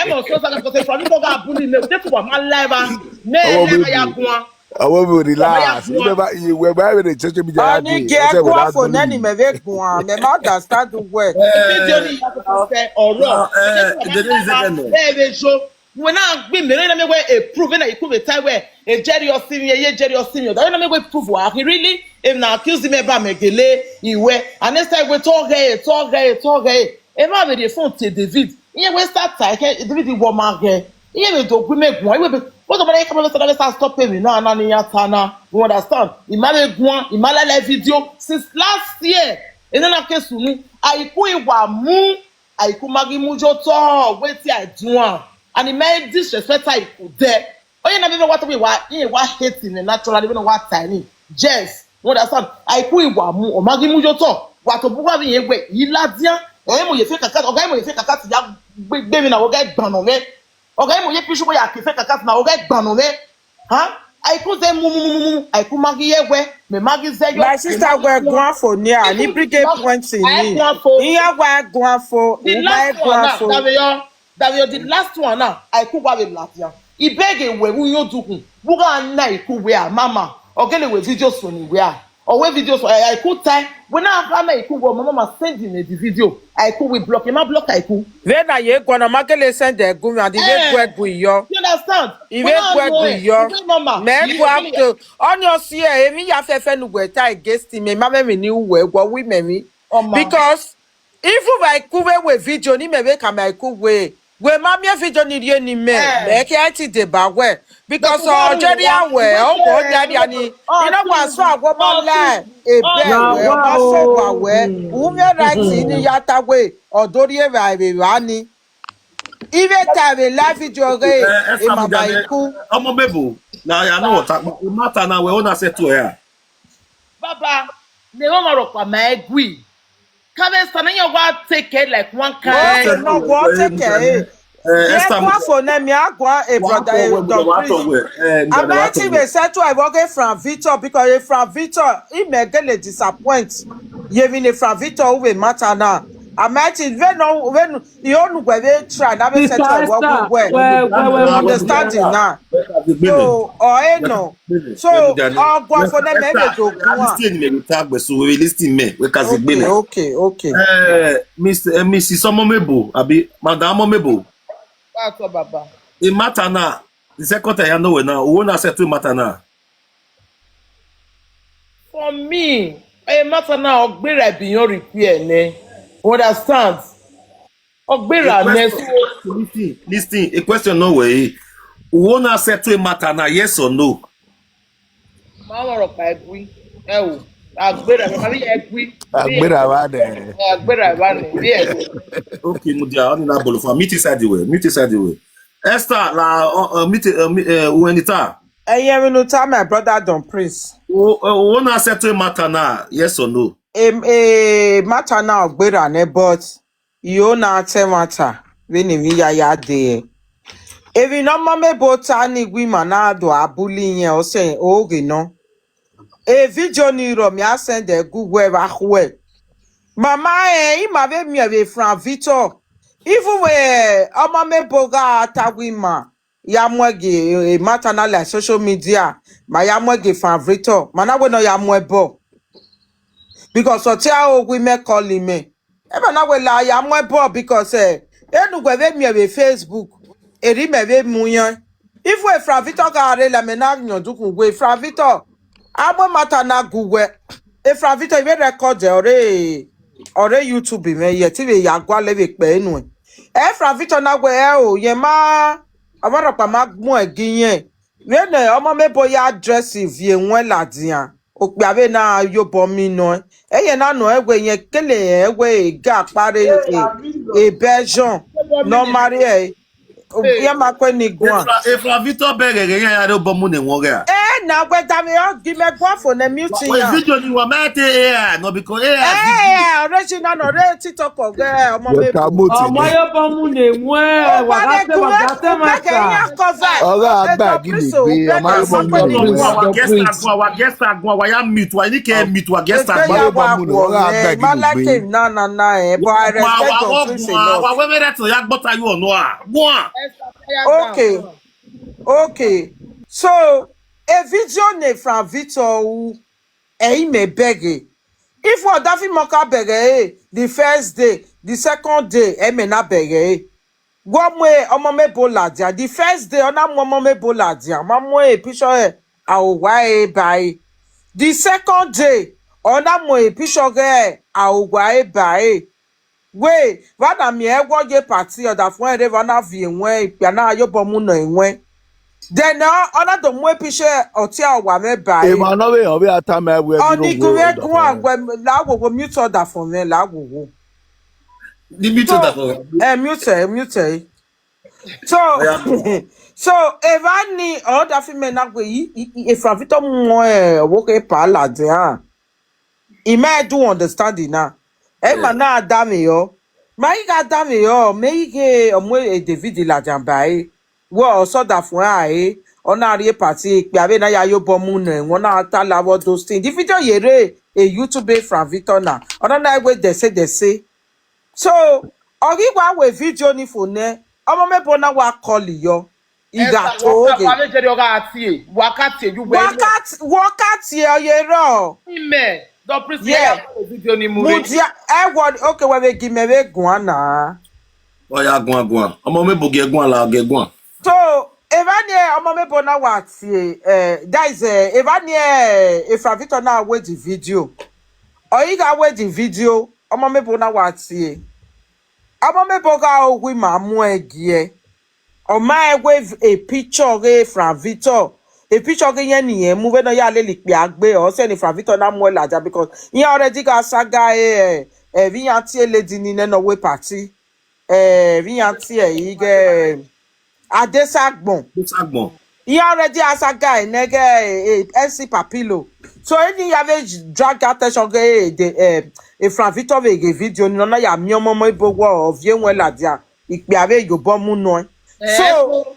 mo so saga because from you go bully me this one my life me le ya guan awo be relax you never you we buy the church be there Oni get go for nani me ve guan me ma understand the word. Video ni ya ko say oro e show when I be me na me we prove na Aiku be tie where e jerry osimi that na me we prove wa he really if na accuse me ba megele iwe and next time we talk e ma be the phone to David iye we start tie David wo ma ge iye me do gbe megun iwe be what about come on stop me now na ni yatana you understand imale video since last year e na case nu Aiku iwa mu Aiku magi mujo to wetin I do am and he made disrespect Aiku there. Oh, you never what we were hating the natural, even what tiny. Yes, you understand? Aiku iwa mu o magi mujo to what to buga bi yewe iladia e mo ye fe kaka oga mo ye fe kaka ti ya gbe mi na oga gbanu me oga mo ye pisu bo ya ke fe kaka na oga gbanu me ha Aiku ze mu Aiku magi yewe me magi ze yo My sister were going for near and he bring points in me. Here were going for the last one now Aiku wa be latia ibege we wu yodukun buga na Aiku we a mama ogele we videos for ni we a or we videos for Aiku time we na na Aiku go mama send in the video Aiku we block him block Aiku ve na ye go na makele send the go and the go yo you understand if go yo me go after on your see emi ya fefe nu we tie against me mama me ni we go we me because if Aiku we video ni me we come Aiku we mamia video ni rie ni me ke ati de ba we because already aware o go daddy ani you know what so agwo ma lie e be we ma so wa we umi right ni yata we odori e ba ni even time live video ge e ma ba Aiku Omomebo na ya no what matter na we ona say to here baba ne wo maro kwa ma egui Kabe Sananya wa take it like one kind. Oh, no, what take it? Esther for them, a brother. I'm not even said to I work from Victor because from Victor, he may get a disappoint. You mean from Victor who matter now. I might when you only where they try, never said to I work with understanding now. So, or no. So, go for them, maybe to okay. Mrs. Omomebo, abi Madam Omomebo. That's what baba. E matter na, the second time I know now, who na say to matter na? For me, e matter na ogbera biyan repair ne. Understand? Ogbera ne Listen, a question no way. Who na say to matter na, yes or no? Mama ro pa egui. E wo. Agbera me mari egui. agbera wa de Agbera wa ne. Yes. Okay, mudia, on na bolo for meet inside the way. Esther, la meet Uenita. You know, tell my brother don't praise. Who na say to matter na, yes or no? Matter now, but you na tell matter. When ya de. If you know Omomebo tani women na do abuli yen o say okay no. E video ni ro mi a send the Google ahwe. Mama ima be mi ave from Victor. Even we Omomebo ga tagwima ya mwege matter na like social media ma ya mwege from Victor. Mana we no ya mwebo. Because so tell we me calling me. Eba na we la ya mwebo because enu gwe be mi ave Facebook. Eri me be muyan. If we from Victor ga re la me na nyodukun we from Victor. Abo mata na Google. E from Victor we record ore YouTube me ye ti we ya gwa le we pe nu. E from Victor na we o ye ma awara pa ma mu egin yen. We na Omomebo ya address vie won ladian. O pe ave na yo bo mi no. E ye na no egwe yen kele egwe ga pare e Belgium no mari ye ma kwe ni gwan. If Victor Berger ya do bomu ne won ga. now where Damien give me one for the mute. Well, video ni wa mate AI no because AI Eh, original no re TikTok o Omomebo. Ọmọye bọ́mú lè mú ẹ wàgátẹ́ màtà. Ọ̀rọ̀ àgbà gidi gbé our guest agwa wa ya mute wa ni ke mute wa guest agwa. Malake na but I respect your prince a lot. Wa we mere to ya gbota you ono a. Go Okay. So, a video ne from Victor who me beg. If what Daffy Moka beg, the first day, the second day, me na beg. One way, Omomebo ladia. The first day, ona Omomebo ladia. Mamwe picture au wae by. The second day, ona mo picture au wae by. We, vana mi ewo ye party oda fun ere vana vi enwe ipiana ayobo mu na enwe. Then ona do mu picture oti awa me by. E ma no we o be atam e we Oni gure gun agwe la wo mute oda fun me la wo. The mute oda fun. Mute. So so evani oda fi me na gwe e from Victor mo wo ke pa la de ha. E may do understanding na. Ma na adame yo. Ma iga adame yo. Me ige omwe David la jambae. Wo so da fun ae. Ona rie party pe abe na ya yo bomu na won na ta la wo those things. The video yere a YouTube from Victor na. Ona na we they say. So, ogi wa we video ni fo ne. Omomebo na wa call yo. Iga to ge. Wakati yero. Ime. The priest video ni muri. Mudia okay we give me we guana. Oya gwan. Omomebo ge gwan la ge gwan. So, Evanie Omomebo na wati that is Evanie if Victor na wait the video. Or you ga wait the video Omomebo na wati. Omomebo ga owi mamu egie. O ma wave a picture from Victor. A picture again ni move no ya leli pe agbe o se ni from Victor na mo laja because he already got saga vi anti lady ni no we party vi anti ige adesagbon he already has a guy nege NC Papilo so any have drag attention e from Victor ve video ni no ya mi Omomebo wo of ye won ladia ipe ave yo bomu no so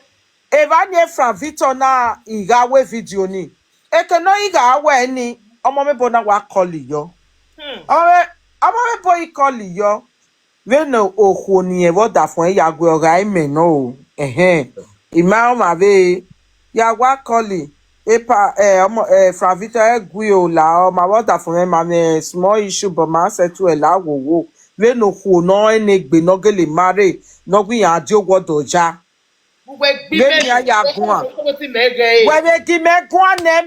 Evanie from Victor na igawe video ni. Eke no igawe ni Omomebo na wa call yo. Omomebo I call yo. We no oho ni e woda fun ya gwe ora ime no. Ima o ma be ya wa call from Victor gwe o la o ma woda fun ma me small issue but ma settle e la wo. We no ho no enegbe no gele mare no gwe ya di owodo ja. When they give me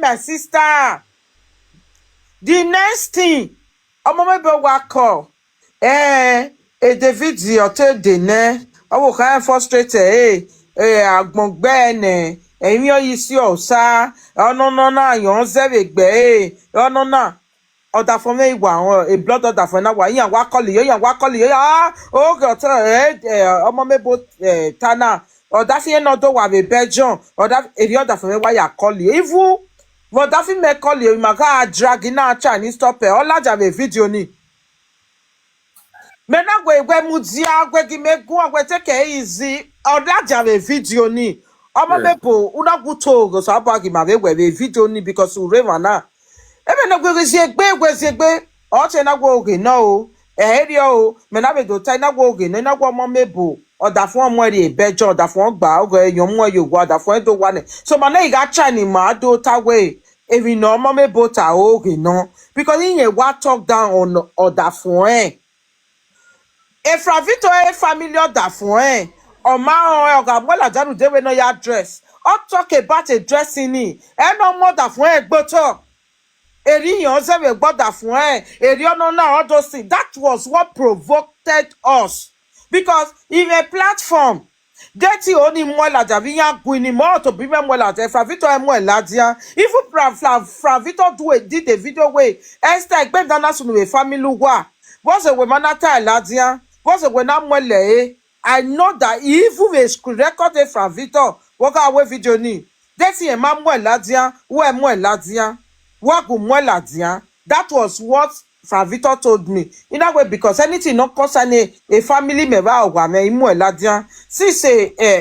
my sister. The next thing, Omomebo wa call. David Ziote de ne. I will kind of frustrated. Agbongbe ne. Emi o yisi osa. No. Yon zebegbe. No. Order for me wa a blood order for na wa yan wa call yo. Oh God, Omomebo Tana. Or that fi no do wa be Belgium or that area other for me why you call you even but that fi me call you ma ka drag na Chinese stop e all laja be video ni me na gwe mudia gwe gi me gun gwe take easy all laja be video ni Omomebo una guto go so abagi ma be video ni because we reva na e me na gwe segbe o che na gwe oge no area o me na be do tai na gwe oge na gwe Omomebo oda fun omo ere bejo oda fun gba ogo eyan mu eyo gwa oda fun do wa ne so ma na iga try ni ma do tawe evi no Omomebo ta oge no because yin wa talk down on oda fun Efra Victor family oda fun o ma oga bola janu dewe no ya dress o talk about a dressing ni no more da fun egboto eri yan se we gboda fun eri ono na all those things that was what provoked us. Because in a platform, Getty only more la Davia Queen more to be more la Fravito and more ladia. If Fravito did a video way, Esther Ben Dana Sunu family wa. Was a woman at ladia, was a when I'm well. I know that if we record a Fravito, walk away video ni. Desi ema mueladia, we mueladia, wagu mueladia. That was what Favito told me. In that way, because anything not concern a family member or mueladia. Since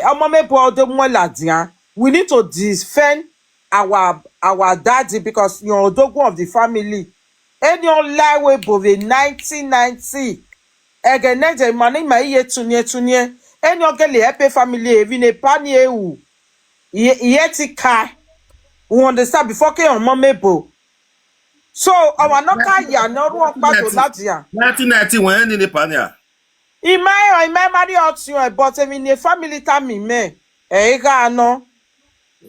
Omomebo de mueladia, we need to defend our daddy because you're dogo of the family. Any lie we both 1990. Again, next money my year tunye. Any ogele epe family evine pani ewu. Yeti kai. We understand before ke Omomebo. So our no kai ya no ru pa to ladia. 1990 when in the pania. I marry out you but I mean a family time me. Ga no.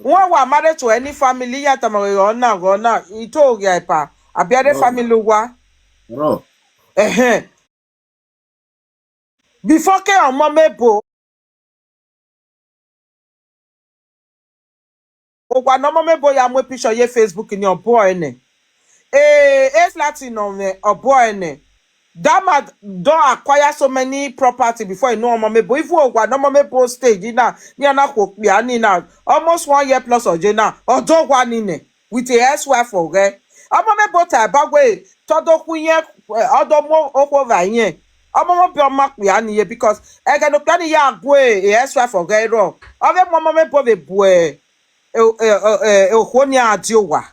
One wa married to any family ya tamaro na ito ya pa. Abiade family wa. No. Before ke Omomebo ogwa no Omomebo ya mwe picture ye Facebook ni obo ene. It's Latin on me obo ene. That man don't acquire so many property before you know Omomebo. If you ogwa no Omomebo stage na ni na ko pe ani na almost 1 year plus oje na odo gwa ni ne with a ex-wife for re. Omomebo ta bagwe todo kunye odo mo over yen. Omomebo mak pe ani ye because ege no plan ya agwe a ex-wife for re ro. Ove Omomebo be bue ohonia adiowa.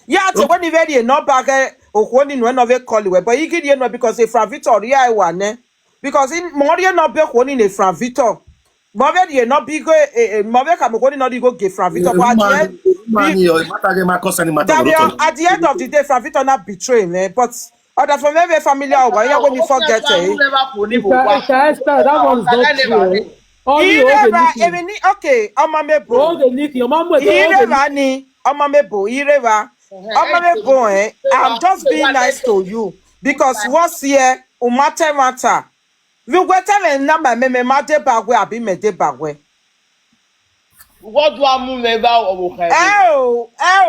Yeah, so when you very no bag ohoni no no ve call we but you get no because a Fran Victor ria wa ne because in Moria no be ohoni ne Fran Victor. Mo ve no big mo ve ka mo no go give Fran Victor but at the end of the day Fran Victor not betray me but other from every family over here when you forget Esther, that one is not true. Okay, Omomebo, Omomebo, I'm just being nice to you because what's here, matter. We go tell a number, me mate bagwe, abi me de bagwe. What do I move about?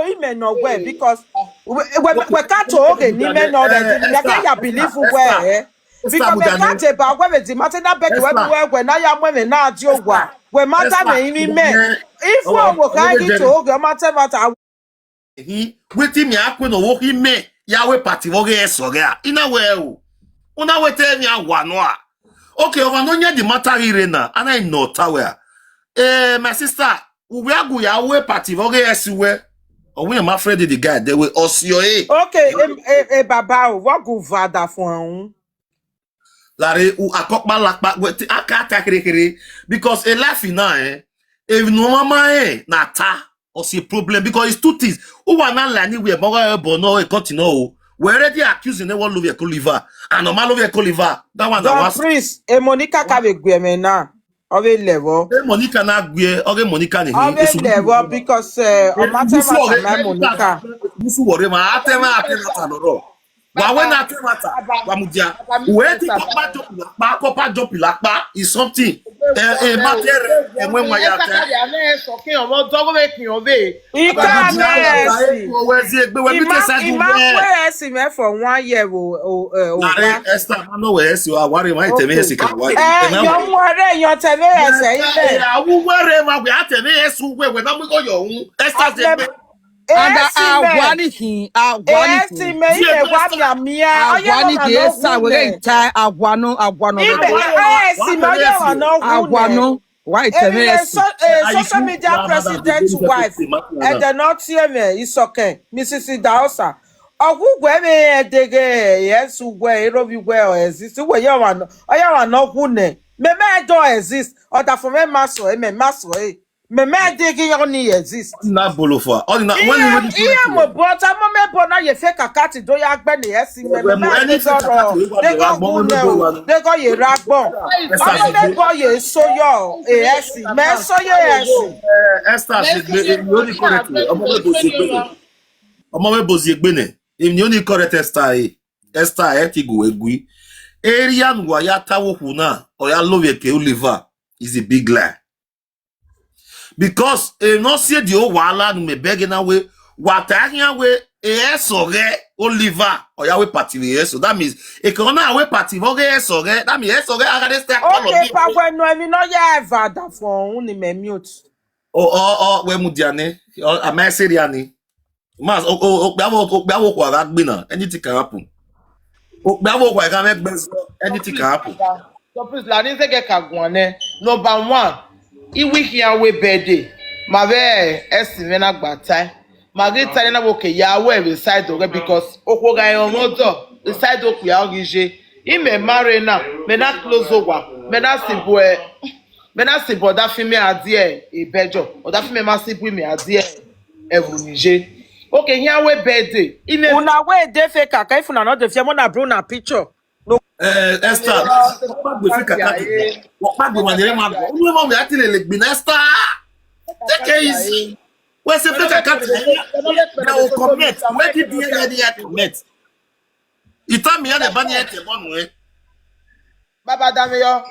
He may not wear because we can't talk and he may not that believe where. Because we can't about whether the matter that back when I am women now, Joe, when matter may mean men. If one will kind to hold your matter, he waiting me up when he me Yahweh party soga in a way. Una we tell me one. Okay, over no the matter here na and I know tower. My sister, we are going Yahweh party everywhere. Or we am afraid of the guy, they will osio. Okay, Baba, what go vada for Lare ou akokma lakpa akata kere because a life na if no mama na ta or see problem because it's two things who are not like we bono e continue we already accusing the one love your liver and no man love your liver that one that was Prince e Monica ka be gbe me na ove level Monica na gbe ore Monica ni ove level because o matter my Monica musu worry ma atema loro wa when na temata wa mudia we ti kopa job ilapa is something matter when wa ya ta me for 1 year Esther no we esi wa worry ma teme esi ka wa yo worry yo teme esi ile awu worry ma we ateme esi we na mu go yo hun Esther se Ada agwani me ile wa miamia agwani ke esa we ntai agwano agwano why social media president's wife and the not here me is okay Mrs. Dausa ogugwe me edege yes ugwe erobi gwe exist we ya wa no hune me do exist other for me maso me digi yoni exist na bolofa all na when you mo but Omomebo na ye fake akati do ya gbe ni esi me they go ye ragbon Omomebo ye soyo esi me soyo esi Esther yoni correct Omomebo zegbene if yoni correct Esther etigo egui area nwa ya tawo huna o ya love ke Oliver is a big lie. Because not see the old wala me begging away what away Oliver or Yahweh party so that means it can away party so that means I gotta start okay but when no ya ever that for only me mute we mudiane ameseriani mas okbiawo kwa ragbina anything can happen okbiawo kwa ga make best anything can happen So please la ni get kagwane number 1 iwi here we birthday ma be esime na gbata Marital na wo ke ya we side o because okwo ga yon modo the side o ya ogije ime marry na me na close ogwa me na simple that fi me adie e bejo o that fi me ma simple me adie evunije okay here we birthday ime Una we dey fake kaka if una no dey fear mo na bro na picture. Esther okpagbe manere ma go onu mo me atile le gbin Esther take it easy we say fake account na o commit make it be any commit ita mi ya ba ni ete bonu Baba Dameyo,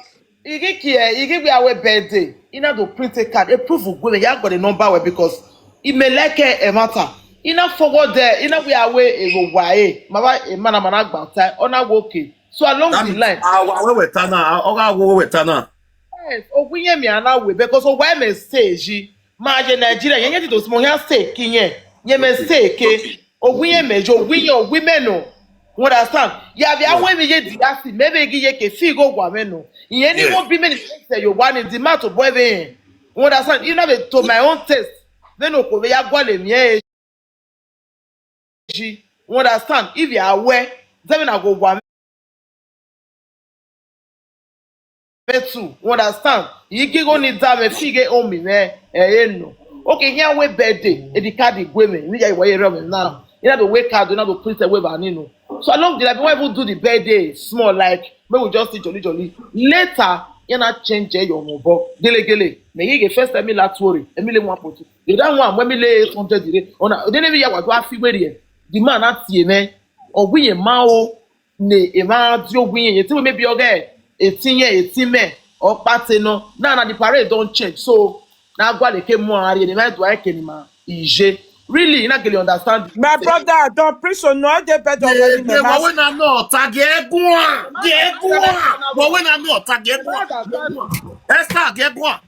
igi awe birthday. Ina do print a card. A proof of going. Ya got the number well because it may like a matter. Ina forward there. Ina we awe a wae. Mama a man about time. Ona woke. So along the line. Awa we tana. Oga wo we tana. Yes. Ogunye mi ana we because o why me stage. Ma je Nigeria. Yenye ti do small yan stay kinye. Ye me stay ke. Ogunye mejo. Ogunye women no. You understand? Yeah, be away me ye diasi. Maybe give ke figo gwameno. Iye ni won't be many things that you want in the matter boy be. You understand? You know to my own taste. Then no ko ya gwale mi You understand? If you are aware, then I go gwame too. You understand? You give on it down me fige on me no. Okay, here we birthday. E di card go me. We ya we run now. You know the way card, you know the print away ba ninu. So along the line, when we do the birthday small, like maybe we just see jolly. Later, you not change your mobile. Gele. Me you get first time me last worry. Emile 1.2. The that one when me lay 800 direct. Ona then every year what do I feel where the man not see me or we a mao ne a man dio win. You tell maybe okay 18 men or party no. Now the parade don't change. So now go they came more area. The man do I can ma ije. Really, you not really understand. My brother, don't preach on no dey better than me. But when I know get one. But when I know get one. Esther get one.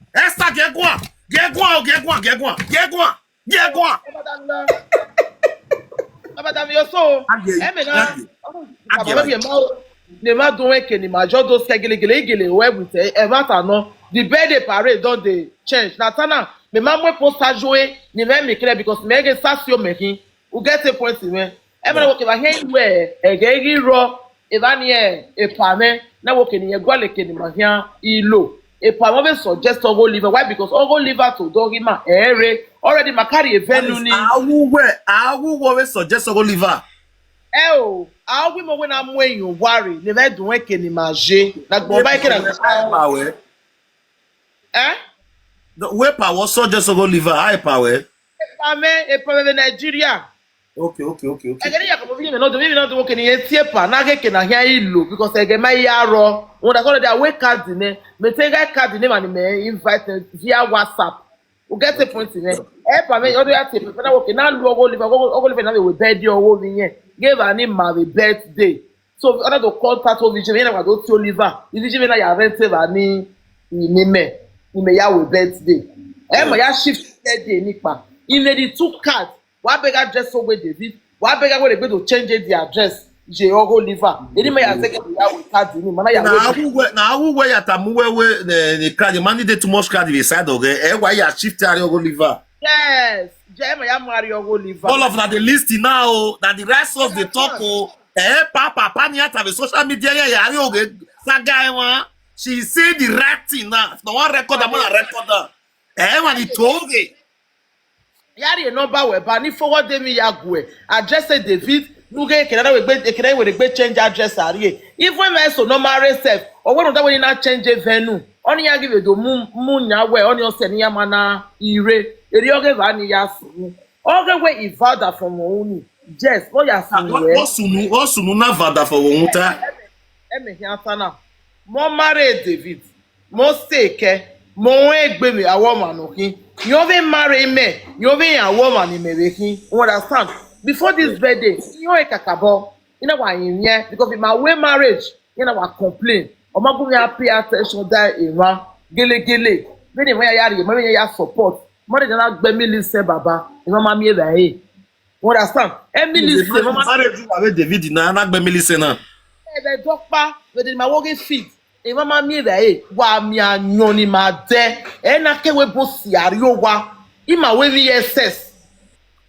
So, ne ma don eke ni ma just those gele we with evata no the birthday parade don dey change na tana me ma mwe poster joe ni me clear because me get sasio mehin we get a point me e ma wo ke ba hen we e ge ri ro e ba ni e pa me na wo ke ni e gwale ke ni ma hian ilo e pa mo be suggest ogo liver why because ogo liver to do ma ere already ma carry a venue ni awu we suggest ogo liver oh, how we mo when I'm when you worry, never do work any maje. Like Boba can eh? The way power suggest ogo liver high power. E pa Nigeria. Okay. Again, ya ko no do not work any tiepa na ke na hia ilo because e get my yaro. When I call the away card ne, me take card name and me invite via WhatsApp. We get a point in there. E pa me odo ya tip, na work na lu ogo liver na we birthday owo ni yen. Gave her name my birthday. So order to contact over Vijay na go to Oliver. Vijay na ya rent her ni me ya we birthday. Ma ya shift birthday nipa. In the two cards, wa beg address over David, wa beg go dey to change the address. Je ogo Oliver. Eni me ya take ya we card ni mana ya na awu we ya tamu we the card man dey too much card beside oge. Why ya shift area ogo Oliver? Yes. All of that the list now that the rest of the talk papa ni at the social media she say the right thing now. No one record I'm gonna record when he told it. Yari number we ba ni forward dem yagwe address David nuge kenada we gbe change address ari even me so normal self or when that we na change venue oni ya give do mu nya we oni o se ni ya mana ire eri oge ba ni ya sunu oge we ivada from oni yes o ya sunu o sunu na vada for won ta eme hiata na mo marry David mo seke mo egbe mi awo manokin you be marry me you be a woman in merekin you understand before this birthday you e kakabo you know why in here because in my way marriage you know what complain o ma bu mi pay attention that era gele when you ya support More than that, Bemili say, Baba, you mama me there. You understand? Emily say, Mama, marriage with David na anagbe milise na. the doctor, but in my working feet. You mama me there. Wa mi anyoni ma de. Na kewe bosi ariyo wa. Ima we VSS.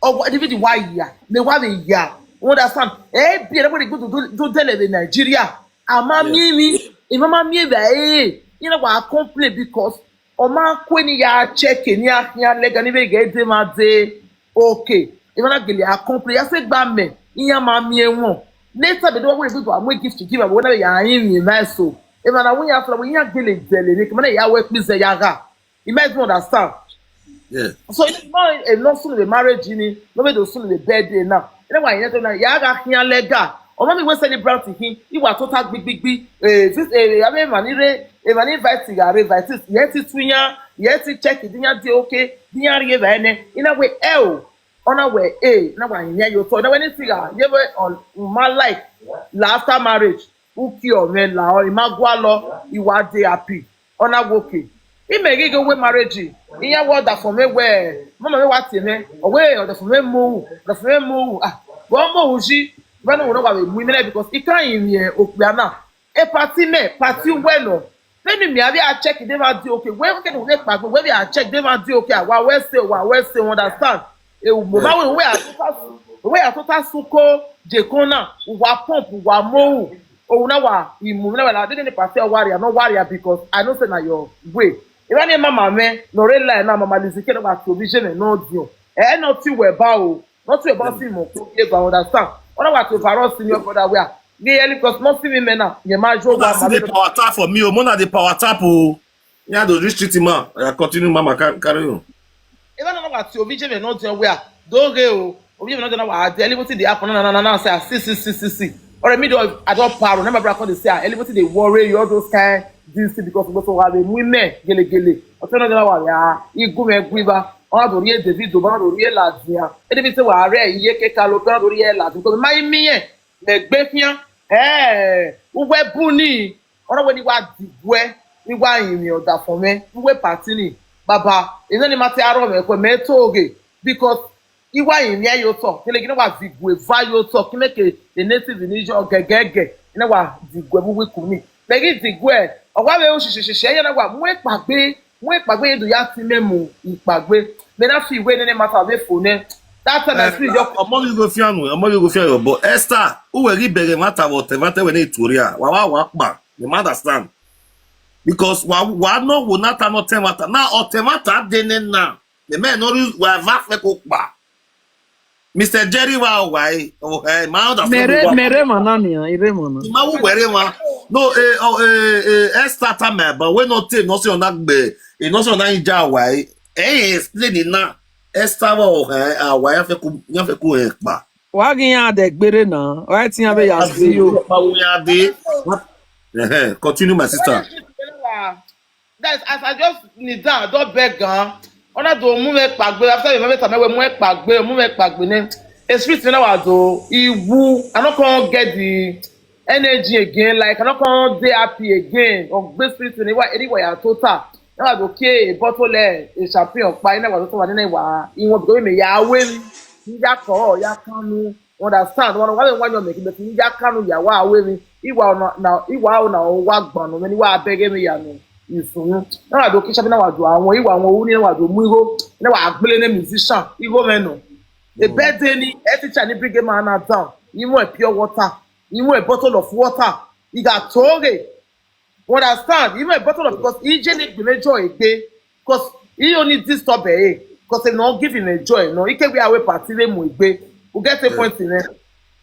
Or David why ya? Me wa be ya. You understand? Be everybody go to tell in Nigeria. Ama me, mama me there. You know what I complain because Oma kweni ya check ni ya lega ni be get dem ade. Okay. Even a gele accompli. I said ba me. Iya ma mi enwo. Later be do we go am gift to give am when ya yin nice so. Even na when ya fla when ya gele dele ni come na ya work please ya ga. You might understand. Yeah. So it's not enough soon the marriage ni. No be do soon the birthday now. You know why you know ya ga hian lega. O ma mi we celebrate him. He was total big this I mean manire even invite cigar invite yet twinya yet check it dinya dey okay dinya re ba ene in a way on a way na wa nya you so na when cigar you on my life after marriage who cure men la or imagwa lo iwa dey happy on a okay he make go we marriage in word that for me where mama me what me away or the for me move ah one more uji when we know what we mean because it can in here okpiana e party well when me have a check they ma do okay when can we make back when we are check they ma do okay wa we say understand e mo we are total suko jekona wa pump wa mo o na wa imu na wa dey party warrior no warrior because I know say na your way even if mama me no real line na mama lizike no wa provision no dio not ti we ba o not ti we ba si mo ko e ba understand ona wa to overall senior brother we are because most women now you ma joke the power tap for me o mona the power tap o ya do restrict man I continue mama carry on even na wa ti obije no dio we are doge o obije no na wa ade eliboti dey happen na say see or me do I don paro na my brother come dey say eliboti dey worry you all those kind this because we go have women gele o to no na wa ya igu me gbiba ona do rie David o na do rie Ladia e dey say wa are iye keka lo do rie Ladia because my mi yen le gbe fian uwe buni ona we ni wa digwe ni wa yin oda fun me uwe party ni baba ina ni mate aro me ko me toge because iwa yin ya yo to kele gina wa digwe va yo to ki make the native religion gegege ina wa digwe bu we kuni le gi digwe owa we o shishishe ya na wa mu ipagbe edu ya ti memu ipagbe me na fi we ni mata we fone. That's an experience. Among you go fian your but Esther, who will bere matter whatever when it Toria. Wa you understand? Because wa no will not temata. Now temata denen na. The men no wa va fe ko pa. Mr. Jerry wa why? Oh hey, ma understand. Mere manani ire mana. Ma wo were ma. No Esther ta me but we no take no say on that be. E no say on that ija why. Explain it now. Esther wa ya fe ku e pa Wa gin ya de gbere na o ti yan be ya se yo pa wo ya de continue my sister. That's as I just need down don't beg gan ona do mu me pagbe after me meta me we mu e pagbe ne a spirit na wa do iwu I no come get the energy again like I no come dey happy again of gbe spirit ni wa ya total na wa do ke bottle e champagne pa ina wa to wa ni wa iwon because me ya we ni ya ko ya kanu understand one wa yo me ki be ni ya kanu ya wa we mi iwa na wa gbanu me ni wa bege mi ya no isun na wa do ki champagne na wa do awon iwa awon owu ni na wa do mu iho na wa gbele ne musician iho me no the birthday ni e teacher ni bring man down imu e pure water imu a bottle of water you got toge. Understand? Even a bottle of because he just need to enjoy it because he only disturb it because they not giving a joy. No, he can be away party them with we get a point in there.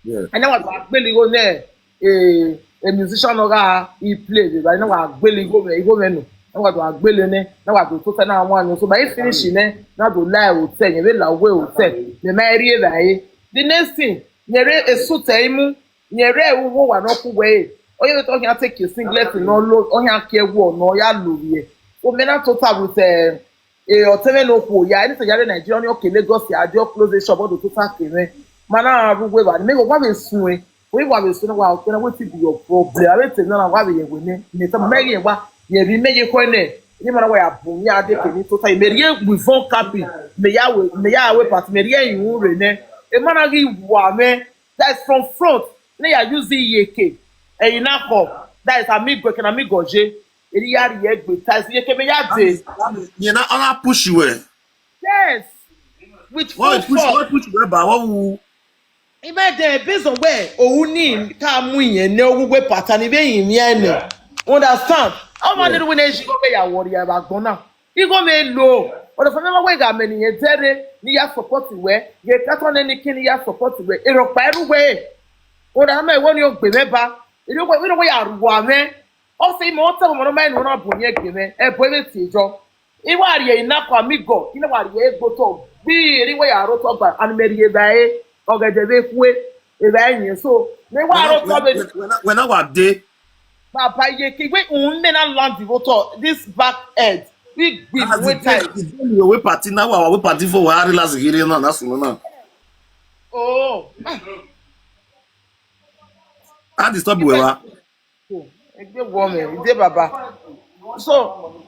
Yeah. And now what really go there a musician or he plays right now what really go no. Now what really ne now what to tell now one so by finishing now to lie will tell you la way will tell the marry that the next thing nyere esu taimu nyere wo wa no ku we oye we talking take your singlet no lo oya ke wo no ya lori e o me na total with oteme no ku ya ni se yare Nigeria ni o ke Lagos ya jo close the shop o do total kere mana ru we ba me go wa be sun we wa be sun wa o ke na wetin be your problem are te na wa be ye we ni se me ye wa ye bi me ye ko ne Ni mana wa bumi ade keni tota merie wivon capi me ya we part merie yin re ne e mana gi wa me that is from front na ya use yeke e ina ko that is amigo ke na amigo je eri ya ri egbe ties yeke me ya de You know, I push you. yes with full What force push you ba what ibe de based on where ohun ni ka mu yen ne ogugwe pattern ibe yin mi ene understand how many do we need to go ya worry about gona he go me low or the family way ga many ye dere ni ya support we ye katon any kin ya support we e ro pa eru we o da ma e woni o gbe meba e ro we no ya ruwa me o se mo ta mo no ma no bu ye gbe me e bo e ti jo I wa ri e na kwa amigo ina wa ri e go to bi ri we ya ro to gba an meri e ba e ogeje be ku e ba yin so me wa ro to be when I was there. Papa Yeki, we only na land the water. This back end, we wait time. We party now. We party for we are last year now. That's no. Oh, I disturb we were. a good woman, dear Baba. So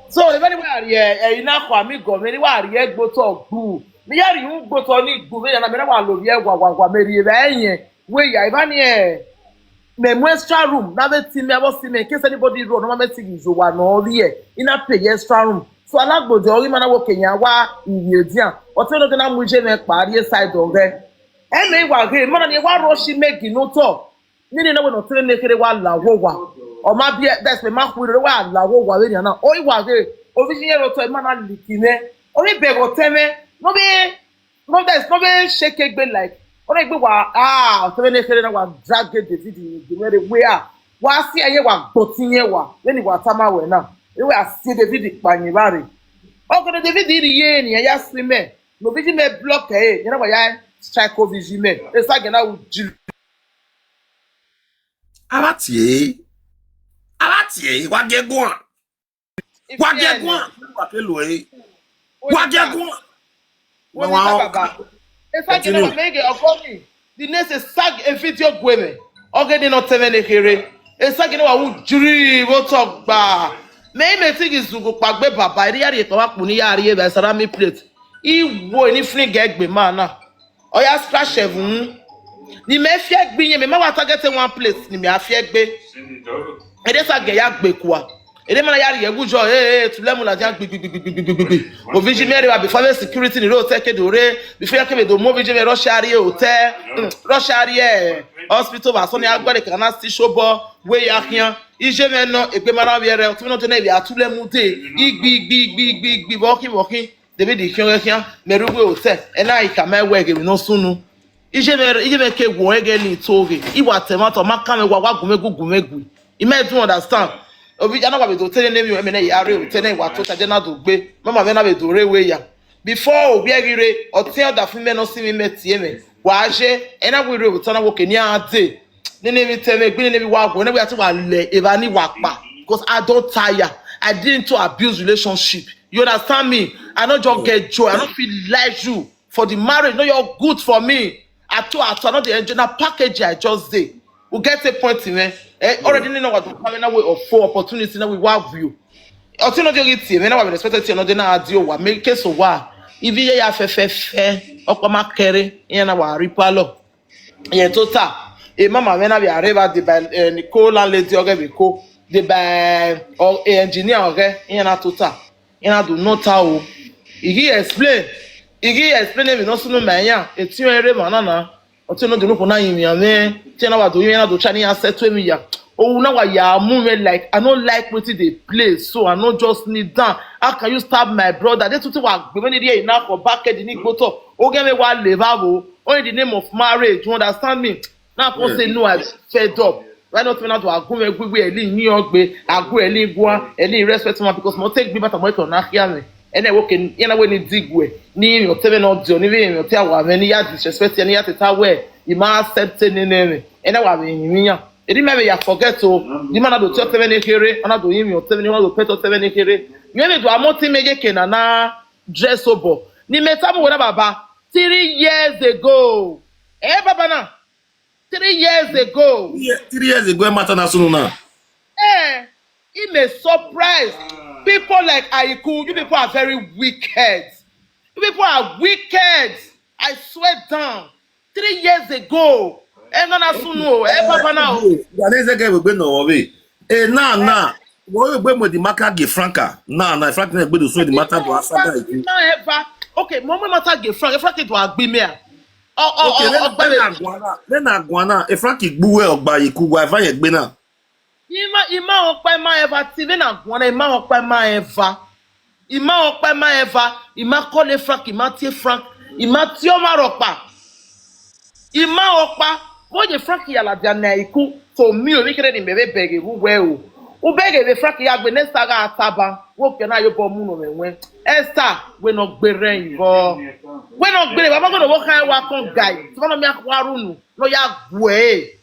if anywhere here, you know, for me go, anywhere here go to go. Me are you go to ni go. Me na me na wa lo here wa me ri ba yen. We ya even here. Me extra room na be ti me abo si me in case anybody road no ma me ti gizo wa no ri e ina pay extra room so alagbojo ori mana wo kenya wa iye dian o ti no de na mu je me pari side on re e me wa ge mana ni wa rush make no to ni na we no tire ne kere wa lawo wa o ma bi that's me ma ku re wa lawo wa we na o i wa ge o vi yen ro to e mana likine o ri be go teme no be shake egbe like ore gbe wa to ne kere na wa drag David the mere we wa si aye wa gbotin wa le ni wa tama we na e we asi David panyin bare o ko David ri ye ni ya si me no bi me block e na wa ya strike over me e sa gena u ji Abatie, wa ge go. Wa ge go. Wa ke lo e. Wa ge go. When we talk about if I get a make it the next is sag a video gweme okay no teme ne kere e sag no wa jiri wo talk ba me think is go pagbe baba ri yare to wa pu ni yare e be ceramic plate iwo ni fling egbe ma na oya scratch evun ni me fi egbe yen me ma wa target one place ni me afi egbe e de sag ya gbe kwa ede mana yari yegujo tulemu la jan gbigbigbigbigbigbi o visionary wa before security ni ro take dore before ke do mo visionary Russia ri hotel Russia ri hospital ba so ni agbare kana sti shobo we ya kian ije me no egbe mana bi ere tu no to na bi atulemu de igbigbigbigbigbi boki David kian merugwe hotel e na ika me we ge no sunu ije me ke wo ege ni toge iwa temato maka me wa gumegu ime do understand obi jana wa be do tele nemi we me na yare o tele wa to taje na do gbe mama me na be do rewe ya before obi agire o tin oda fun me no si mi metie me wa je e na we re o tana wo ke ni ade ni nemi teme gbe ni nemi wa go na we ati wa le e ba ni wa pa because I don't tire I didn't to abuse relationship you understand me I no just get joy I don't feel like you for the marriage no you're good for me at all not the enjoy na package I just dey we get a point in me already know what to come in way of four opportunity now we have you ọtí no dey rí tí me na wa be expect tí no dey na adi o wa make case o wa ibi ye ya fefefe ọ̀pọ̀ ma kere yen na wa ri palo yen total e mama me na be arriva the by Nicole landlady oge be ko the by engineer oge yen na total yen na do nota o igi explain me no sunu ma yan eti ere ma na ọtí no dey no na yin mi ame tí na wa do yen na do cha ni asset mi ya oh now I am moving like I don't like wetin dey play so I no just need down how can you stab my brother dey tutu wa gbe when dey enough for back head ni gboto o get me wa level only the name of marriage you understand me now I say no I fed up why not me now to agun egbe eli yin ogbe agun eli gwa eli respect me because mo take me bata mo to na hia me ene wo ke yen we ni digwe ni mi o tebe no dio ni we mi o te awa me ni ya disrespect ni ya teta we I ma accept ni ne ene wa me yin yan edi me ya forget o di mana do 7 ekere ana do yin mi o 7 ni wan do peto 7 ekere you me do amoti meje kena na dress obo ni meta mo na baba 3 years ago baba na 3 years ago 3 years ago mata na sunu na He may surprise people like Aiku. You people are very wicked. You people are wicked. I swear down. 3 years ago. Engana suno. Papa now. Ganeze ge we no we. Na. We mo di maka ge franca. Na franca na gbe do so di mata do asada Aiku. Okay, mo mata ge franca do agbe me a. Then Guana, if Frankie Bue or by Aiku, why I gbe na. Ima okpa ma eva TV na Guana ima okpa ma eva. Ima okpa ma eva, ima kole Frank, ima tie Frank, ima tie Omarokpa. Ima okpa, wo je Frank ya la dia na Aiku, so mi o mi kere ni bebe bege wu we o. U bege be Frank ya gbe Esther ga ataba, wo ke na yo bo mu no menwe. Esther we no gbere ivo. We no gbere baba go no wo kan wa kon guy. So no mi akwaru nu, no ya gwe.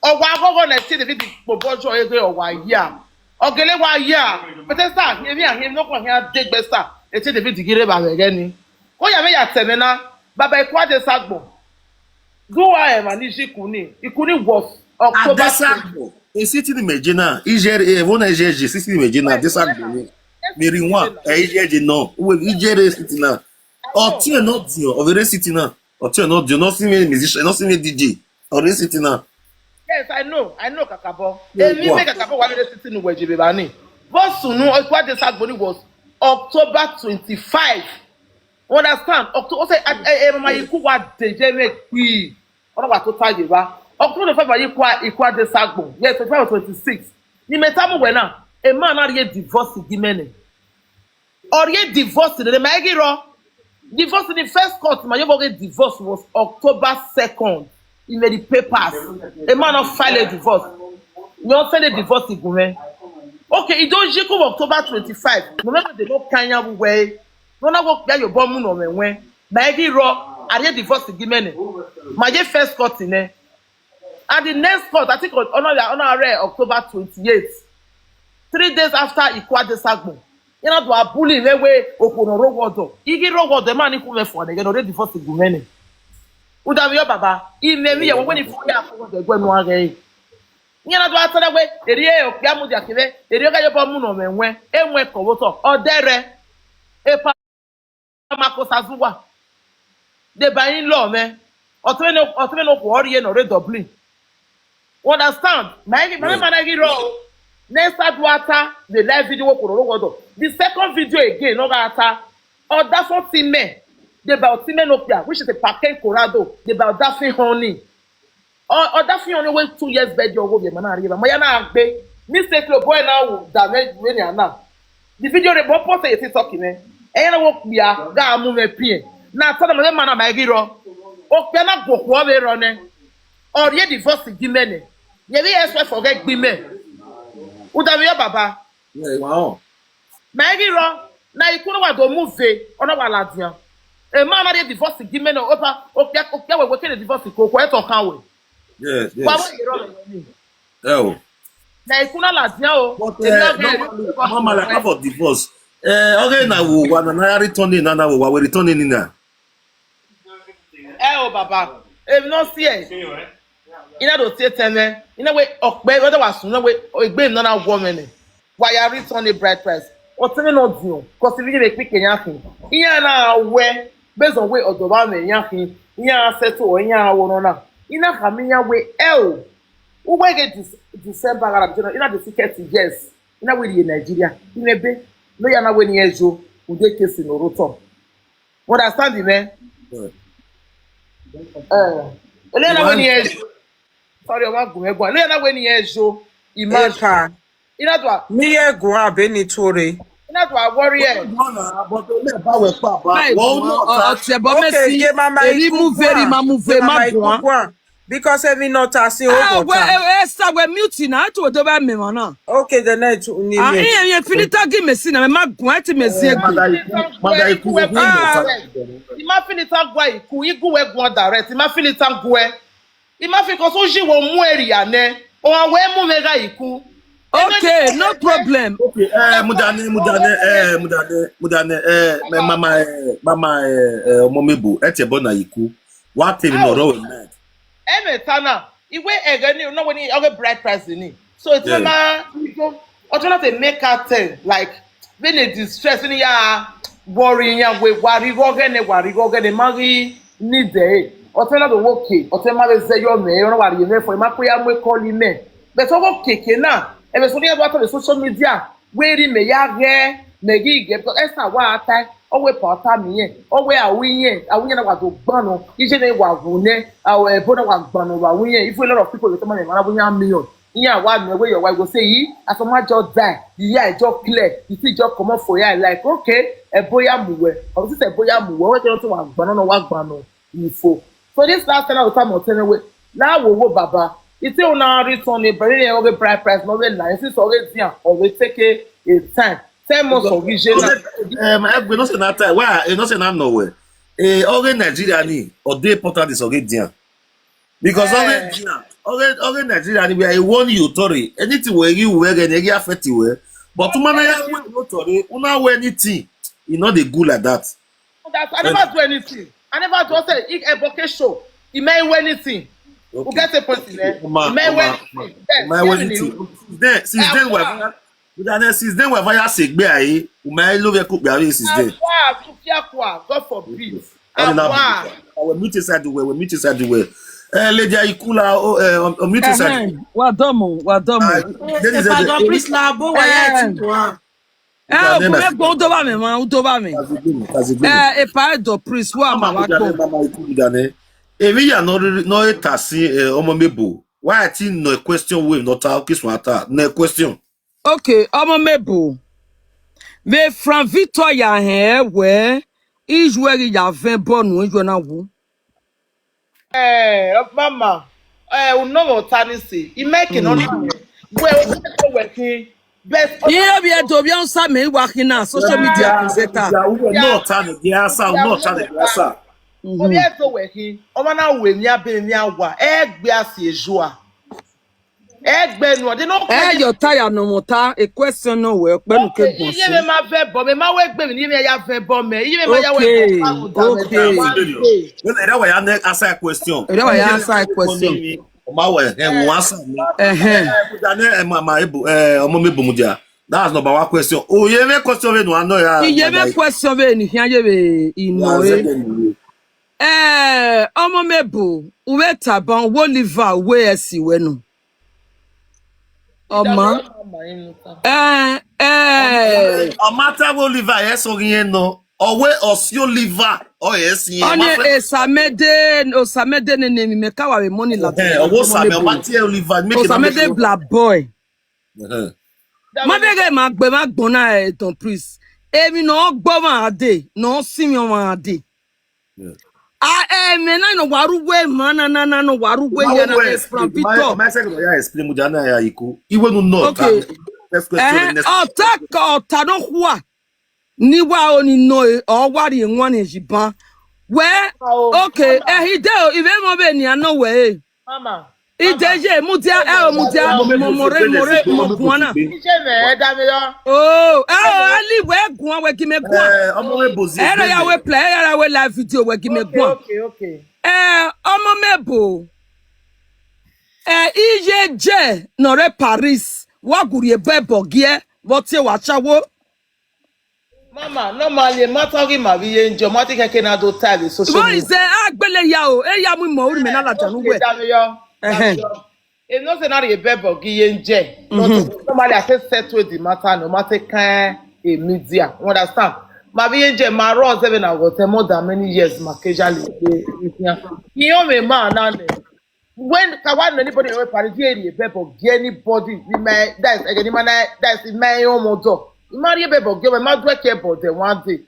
Ọwọ agogo na ti David Bobojo ege ọwọ ya. Ogele wa ya. Petesta, emi ahim no kwa hia degbesta. Eti David gire ba wege ni. Ko ya me ya temena, baba Ikwa de Sagbo. Duwa e manishi kuni. Ikuni was October. Desagbo. E city ni mejina, ijere e wona ijere city ni mejina Desagbo ni. Meri one, e ijere no. We ijere city na. Oti no dio, overe city na. Oti no dio, no see me musician, no see me DJ. Overe city na. Yes, I know Kakabo. Emi make Kakabo one day sitting in Wejibani. But sunu Ikwa de Sagbo was October 25. Understand? October say my Aiku wa deje me pi. Ona wa to tage ba. October 25 Ikwa de Sagbo. Yes, 25 or 26. Ni metamu we na. A man na re divorce gimene. Or ye divorce the maigiro. Divorce in the first court, my divorce was October 2nd. In the papers, a man of file a divorce. You don't send a divorce in Gume. Okay, it don't come October 25. Remember the no Kenya way. No na work there your bomb no me when. Maggie raw, I did divorce in Gimene. My first court in there. And the next court, I think on October 28. 3 days after Ikwa de Sagbo. You know, to a bully way open road water. Igi road water, the man who for the already divorce in Gumene. Udavio baba, imemi ya when you ya for the gwen one day. Yana do atana we, eriye o ya mu dia kire, eriye ga yobo mu no menwe, enwe ko woto, odere, epa makosazuwa. De bayin law me, otwe no ko oriye no re Dublin. Understand? My man gi ro. Next adwata the live video ko ro godo. The second video again no ga ata. Oda for time. The Baltimenopia, which is a packet corado, the Baldafi honey. Or Daffy only went 2 years bed your woman, Manariva. Mayana Bay, Mr. Boy now, damage when you are now. The video report is talking, eh? And I walk me a gamu pin. Now, tell them, man, I'm a hero. Or cannot go over on it. Or ye divorce the Gimene. Ye ask forget Gimene. Udavia Baba. Wow. Magiro, now you couldn't want to move on a Valadia. A man had a divorce given over we working a divorce ko to kan we. Yes. Oh. Na ikuna ladia o. Mama like about divorce. Okay na wo wa na returning na wo we returning na. Oh baba. If no see e. Ina do tie teme. Ina we okpe whether was na we egbe na woman. Why are return the bride price? O tell no dio. Cause if you dey quick anything. Iya na we based on way odoba me yankin iya settle iya wono na ina hamiya we we get December Arab ina the ticket yes ina we in Nigeria ina be no ya na we ni ejo we dey case no rotom understand me ele na we ni ejo sorry o ma gun egun ele na we ni ejo imagine ina do mi egun abeni tore. Not a warrior. Okay, because every not as you Esther we mute na to do ba me na. Okay, the night ni me. You finita give me sin na me magwa ti me se gbe. Ima finita gwa iku igu we gwa direct. Ima finita gwe. Ima fi ko so ji wo mu area ne. O we mu mega iku. Okay, no problem. Okay, mudane, mama, Omomebo, ete bona Aiku. What thing no row net? Tana, iwe egani no when you bride price ni. So it's mama trying to make her tell like when they distress when ya worry ya we worry go marry need there or tell her to okay or tell her say your me no worry me for ma ko ya mo call me but so keke na e be so ni about the social media we ri me ya ge me gi ge because Esther wa ata owe pata mi yen owe awuyen na wa do gbon no ise na wa vune awe bo na wa gbon no wa wuyen if a lot of people dey come and na bo yan million yan wa me wey your wife go say yi asoma just die the year just clear you see just come for ya like okay e boya muwe or this e boya muwe we don't wa gbon no wa gbon no ifo so this last time I was talking about we na wo baba ite una return e bere yen oge price no we na since already yan or we take a time 10 months of vision we no say na time why you no say na nowhere already Nigeria ni or dey important is already there because already Nigeria ni we are one you tori anything wey you wear and you affect you but man ya we no tori una wear anything e no dey good like that. I never do anything. I never do say if a bouquet show e may wear anything. Okay. We get a point there. May wear anything. Since then we have segbe aye o mai lo ve ko gba re since then. God forbid. We meet inside the way. Lady Aiku la o meet inside. Wa domo. Pardon, please la bo wa ya ti wa. O gbo do ba mi. E pa do priest wa ma wa gbo. Emi ya no etasi Omomebo. Why I think no question we not talk kiss matter. No question. Okay, Omomebo. Me from Victoria here where is where you have been born when you na wo. Mama. No tanisi. I make it on well working. Best Yeah, we are to be on some working now social media presenter. No tan the answer. Obi e to working. O ma na we mi abe mi awa. Egbe asi ejoa. Egbe nu de no Your tire no mota a question no we pe nu ke gun. Iye me ma fe bo me ma we gbe mi ni me ya fe bo me. Iye me ma ya we bo. Okay. When that way I answer a question. That way I answer a question. O ma we e won answer me. Omomebo mudia. That's number one question. Oh, you me question we no ano ya. Iye me question we ni hian ye be ino Omomebo uwe taban wo liver we esi we no. Oma Omata wo liver yes orin no. Owe osio liver o yes yen. Oni osamede ne mi meka wa we money la. Owo same omati liver make osamede black boy. Mabege ma gbon na ton priest. Emi no gbo ma ade, no simi o ma ade. Me na no waruwe mana na no waruwe ya na from Victor. My second ya explain mu jana ya Aiku. Iwe no know. Okay. Ota no hua. Ni wa oni no o wari enwan ejiban. Where okay, he dey even mo be ni ano we. Mama. Ideje mudia more mo guana. Ije me da mi yo. Oh, ali we guan we ki me guan. Omomebo zi. Era ya we play, era we live video we ki me guan. Okay. Omomebo. Ije no re Paris. Wa guri ebe bogie, wo tie wa chawo. Mama, normally matari ma bi enjo, mati keke na do tile social media. Boy say agbele ya o, ya mu mo uri me na la janu we. If not say na e bebo gi enje. Normally I say settle the matter no matter kind a media. You understand? Ma bi enje ma run 7 hours more than many years ma casually. You me man na when kawan anybody we Paris e bebo gi anybody we may that is again man that is my own motor. Marry bebo give my do care about the one day.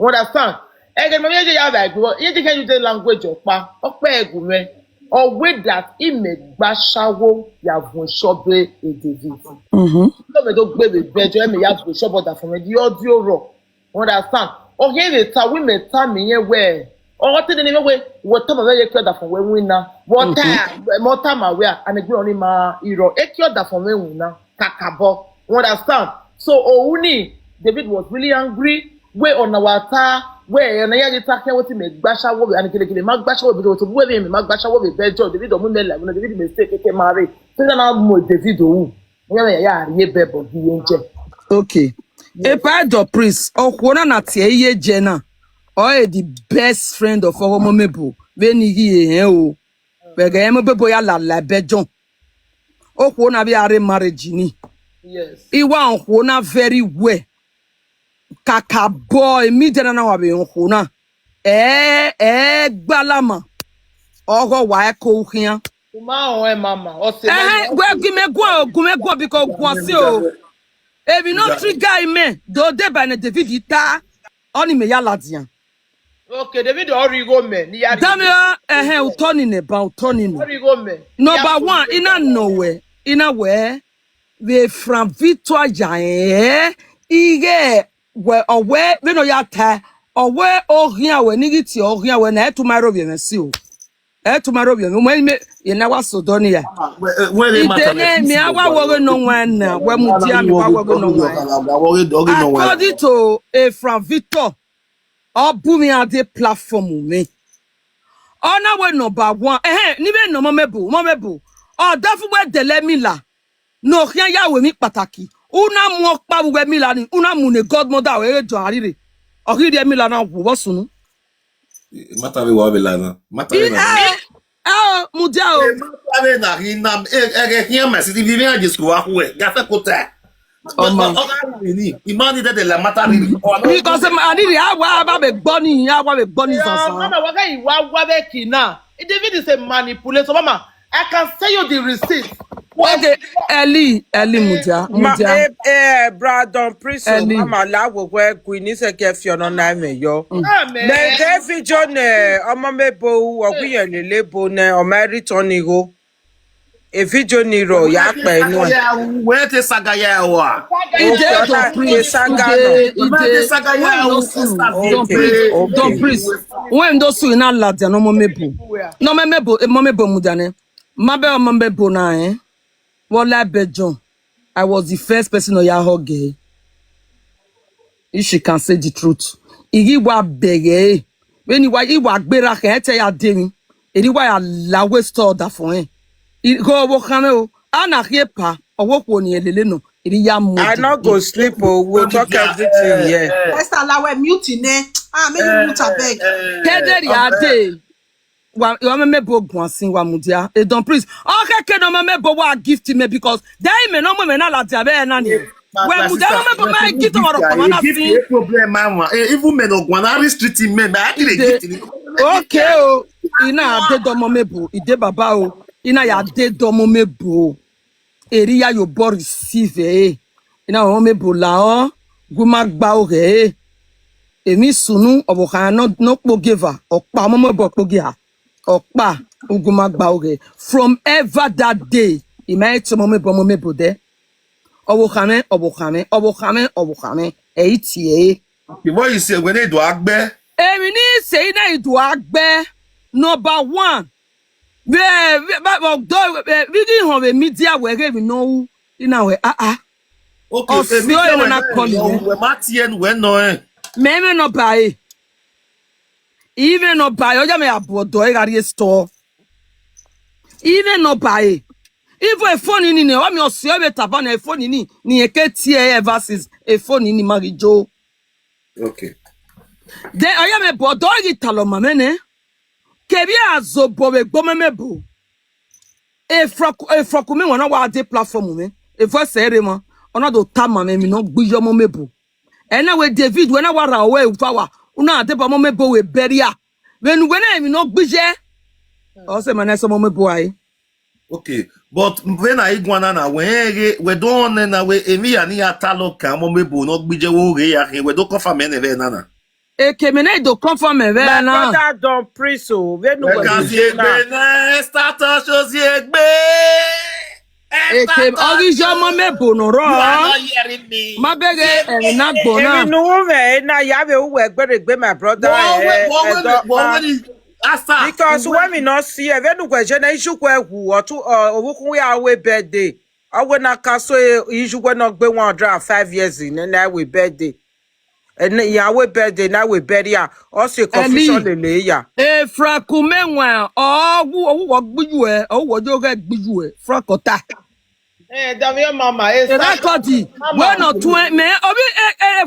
You understand? Again, me ya ba go. You can use the language opa. Opa egume. Or with that image bashawo ya vun shobe e David. No me do gbe bejo me ya vun shobe that from the audio raw. You understand? O here the ta we me ta me yen we. O what the name we what time we cure that from we win na. What time more time we and e gbe oni ma iro. E cure that from we win na. Kakabo. You understand? So Ouni, David was really angry. We on our ta, we na ya dey take wetin me gbasha wo and kele ma gbasha wo be to we me ma gbasha wo be bejo David o mu mele, David mistake ke marry. So na mo David o. You ya rie bebo gi yenje. Okay. Epa do priest okwona na tie ye je na. O the best friend of Omomebo. Be ni gi o. Be ga Omomebo ya la bejon. Okwona bi are marriage ni. Yes. Iwa okwona very well. Kaka boy mi jena na wa be okwona. Gbalama. Ogo wa e ko hian. Uma o mama. O se Gumegwa because gwase o. Ebi no trigger me. Do de ba na David ita. Oni me ya ladian. Okay, David origo me. Ni ya. Damia utoni ne ba utoni no. Origo me. Number 1 ina nowhere. Ina where we from Victor Ige we owe we no ya ta owe ohia we nigiti ohia we na etumaro bi nsi o. Etumaro bi me ina wasodonia. Idene mi awa wogo no wan we mudia mi wago no wan. According to from Victor Obumi ade platform me. Ona we number 1. Ni be no Omomebo. O dafu we dele mi la. No kian ya we mi pataki. Una mo pa we mi la ni. Una mu ne godmother we jo arire. O ki de mi la na wo sunu. Mata we wa be la na. Mata we na. Mudia o. Mata we na hina kian ma si vivre a disco wa we. Ga fe kota. Imani de la mata because I need awa be bunny zansan. Mama, what guy wa be kina. David is a manipulator. Mama, I can send you the receipt. Okay, Eli Mudia. Brandon Priso, Mama la wo we Queen se ke fi ono na me yo. Me ke fi John Omomebo ogbiyan le lebo ne o Marital ni go. E video ni ro ya pe nu. We te saga ya wa. Ide saga no. Don't priest. When those who na lad no Omomebo. No Omomebo mudane. Mabe Omomebo na Wala Bejon. I was the first person on your hug. If she can say the truth. Igi wa bege. When you wa gbera ke te ya demi. Iri wa ya la we store da for him. Go wo kame o. Ana pa owo ko ni elele no. Iri ya mo. I not go sleep o. We'll talk everything here. Esther lawe mute ne. Make you mute abeg. Kederi ade. Wa Omomebo gwansin wa mudia. E don priest. Okay, no Omomebo wa gift me because they me no me na la dia be na ni. We mudia Omomebo ma gift wa ro na sin. Problem mama. Even me no gwana restrict me. I dey gift. Okay o. Ina ade do Omomebo. Ide baba o. Ina ya ade do Omomebo. Eri ya yo bo receive Ina Omomebo la o. Guma gba o re. Emi sunu obokan no pogeva. Opa Omomebo pogia. Okpa uguma gba from ever that day imagine to Omomebo there obokame eighty before you say when they do agbe emi ni say na do agbe number 1 we ho we media we no ina we okay we ma tie nu we no me no buy even no buy o me abodo e store even no buy even a phone ni o me o se be taba na phone ni eke tie versus a phone ni marijo okay then o me bodo e talo mama ne kebi azobo we gbomemebo e froku me wona wa de platform me e fo sere mo ona do tama me mi no gbiyo Omomebo ena we David when I wa away power una ade ba Omomebo we beria when mi no gbije o se mana so Omomebo ai okay but when I igwana na we don na we emi ya ni atalo ka Omomebo no gbije wo re ya we do confirm me ne na e ke me na do confirm me ve na brother don Priso we no we can see na start shows egbe Eke orijo Omomebo no ro ma bege na gbona no we na ya we egberegbe my brother because when we not see e we no gweje na isuku ehu otu owukun ya we birthday owe na kaso isuku na gbe 105 years in na we birthday and ya we birthday na we burial also confusion lele ya e fraku menwa owu wo gbiju e owu jo ge gbiju e frakota Damien mama, Rakodi. When not 20 me obi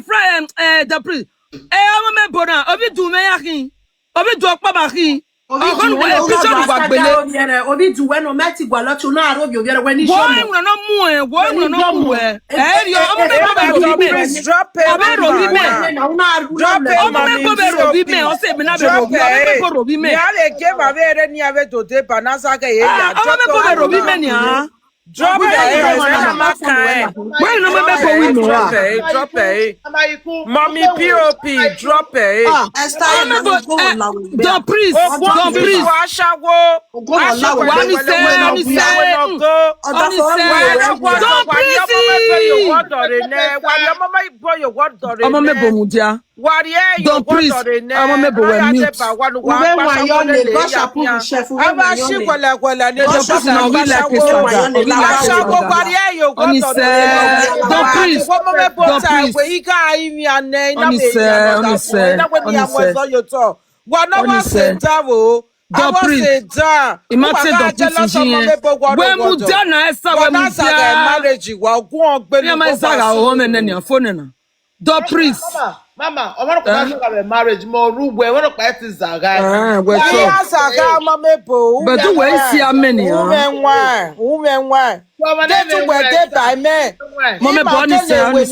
friend the priest. Omomebo na obi du me yakin. Obi du okpa bakin. Ogon go episode wa gbele. Obi du when no meti gwa lot na arobi obi when ni Boy shomo. no mu boy no mu yo Omomebo be robi me. drop it, Abe robi me. drop it, Omomebo be robi me. O se me na be robi. Omomebo robi me. Yale ke ma be ni ave to te panasa ke ya. Omomebo be robi me ni ah. Drop it. Why no Omomebo we no? Drop it. Mommy POP, drop it. Esther the priest. Omomebo mudia. Don't priest. Omomebo we mute. Mama, I want to talk about marriage. More room where I want to fight is Zaga. But do we see how many? Women, get to where they buy me. Mama Bonnie said, when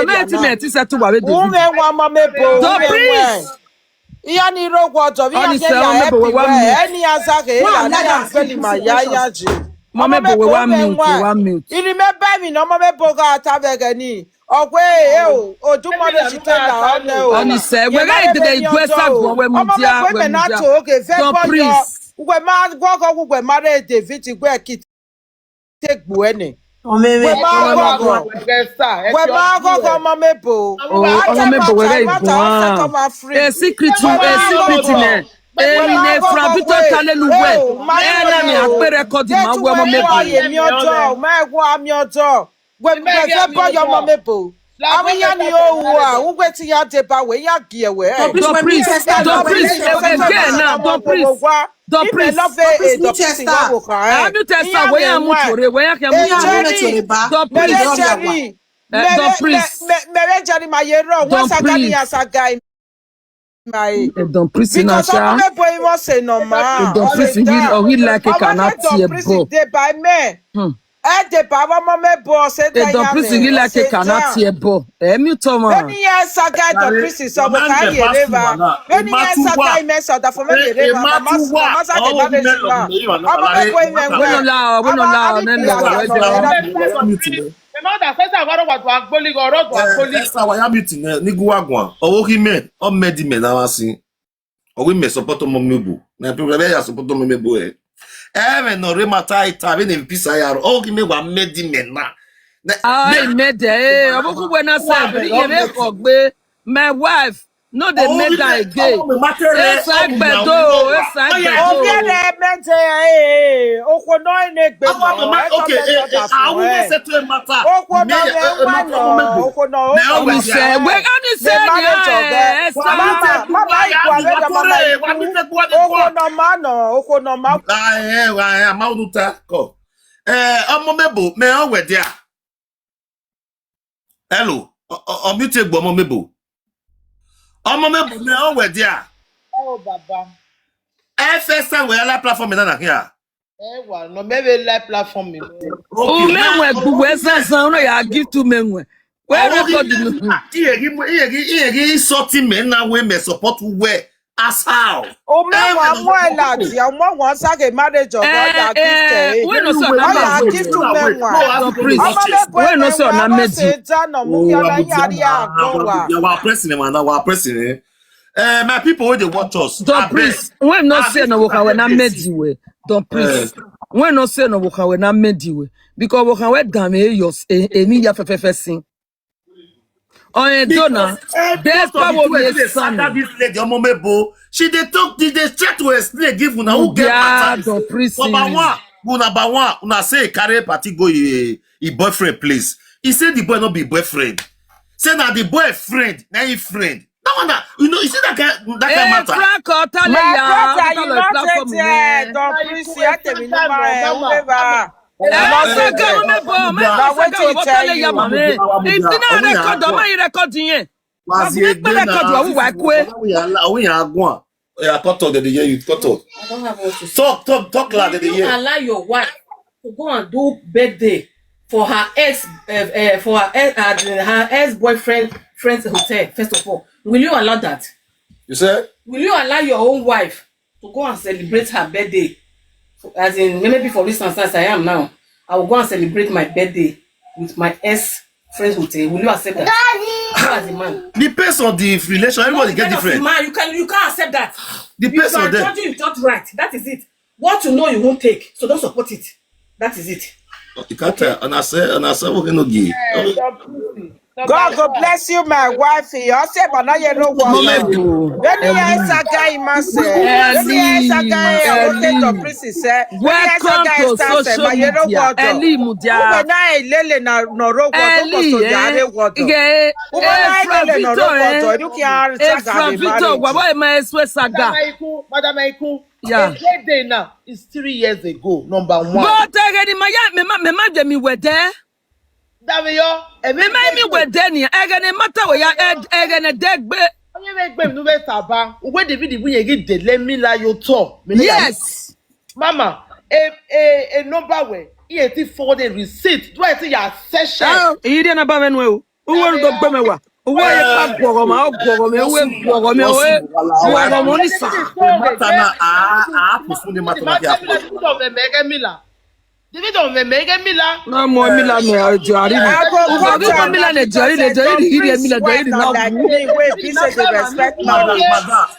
I met is at 2 hours. The priest. Yani rogo to vi any azake Mama bo we 1 minute. You remember me no mama boga tabegani. Ogwe odumo le sitela Oni say we ga dey gwesa go we mudia we mudia. The priest. We ma go mare David gwe kit take buene. Omemebo secret ne emine frabito talelu we na mi akpe record ma we Omomebo mi ojo ma egwo mi ojo we fe bo yo Omomebo awiya ni owu a ugwe ti ya deba we ya gie we the priest again now the priest the priest we am mutore we ya the priest mere jari ma yero won sagani asagai mai don't priest na sha don't priest we like a cannot tie bo de baba Omomebo se da ya don't priest like a cannot tie bo mi to ma when you sagai the priest so mo ka ye leva when you sagai me so da for me leva mama sa ke ba de ba Omomebo we no la support Omomebo. Na people be support Omomebo no remata ita be in pisa ya o gi me wa medi me na. I made oboku we na say e be ogbe my wife no dey make that again. It's like bedo. Obi na mente okwo no ne gbe okay I will settle matter. Okwo no we say we only say Omomebo me o we dia. Hello, omute gbo Omomebo. Omomebo me o we dia. Oh baba. First time we la platform na here. Wa no maybe live platform me. O menwe gbuwe sansan no ya give to menwe. We record no. Iyegi sorting men na we me support we as how. O menwa mo eladi, o mo won sage marriage of God gift. We no so na gift to menwa. We no so na meji. You are president man, we are president. My people wey dey watch us. The priest, when no say no we na meji we. The priest. When no say no we na meji we. Because we can we dame yos emi ya fefefe sin. On dona, there's power with this lady Omomebo. She dey talk, they try to explain, give una who get matter. Number one, una say carry party go a boyfriend place. He said the boy not be boyfriend. Say na the boyfriend, na him friend. That one, you know, you see that kind matter. Saga Omomebo, me Saga we botale ya mame. Intina record o mai record yin. Was ye record wa wa kwe. We are going. Yeah, talk the year you talk. I don't have what to say. Talk loud the You year. allow your wife to go and do birthday for her ex boyfriend friend's hotel. First of all, will you allow that? You said? Will you allow your own wife to go and celebrate her birthday? As in, maybe for instance, as I am now, I will go and celebrate my birthday with my ex friend's hotel. Will you accept that? You as a man. Depends on the relation. Everybody get different. Man, you can't accept that. Depends on them. Judging is not right. That is it. What you know you won't take, so don't support it. That is it. You can't tell. And I say, we're going to give. God go bless you, my wife. You say, but now you know what. Omomebo. When you are Saga, must say. When you are Saga, I wanted to princess say. Welcome to social media. Eli Mudia. When I lele na ro wato. Ige. From Victor, why am I so Saga? Madam Aiku. Yeah. A birthday now is 3 years ago. Number one. But again, my demi were there. Daviyo. Me were there. Again, matter where again a dead. Yes. Mama, a number way. He for the receipt. Do I see your session? Oh, he didn't have a way. Who will go Bemewa? Who are you? David on me mega mila. No more Milan Jari. Milan Jari, respect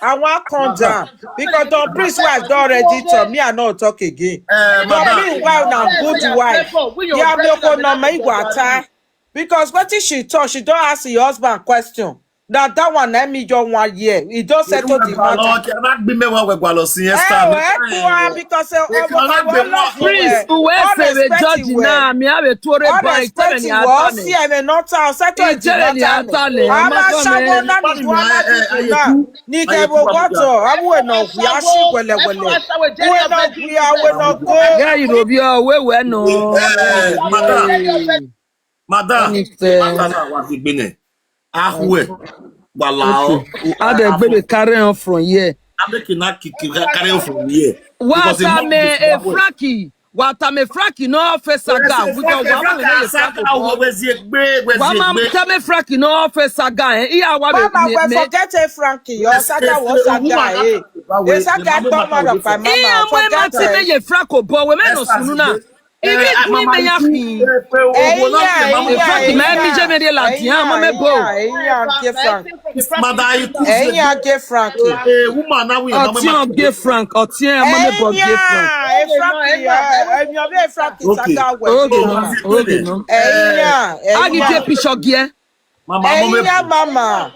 I want come down because the priest wife don't ready to me and not talk again. But meanwhile now good wife. Yeah, no make water. Because what is she talk? She don't ask your husband question. Now that one let me just 1 year. He don't settle the matter. Because priest who is a judge now, me have a tour by telling I'm not settle the matter. Other baby carry on from here. I'm making that carry on from here. What am a Frankie? What am a Frankie? No face Saga. We don't want Frankie. No face Saga. Forget a Frankie. Your Saga was Saga. The Saga come out of my mama. Forget a Franco. But we men no even me me yafi. Frankie, me je me la dia, Omomebo. Madai ku. Get Frankie. Woman na we Otien get Frank. Otien Omomebo get Frank. Okay. Agi get picture gear. Mama.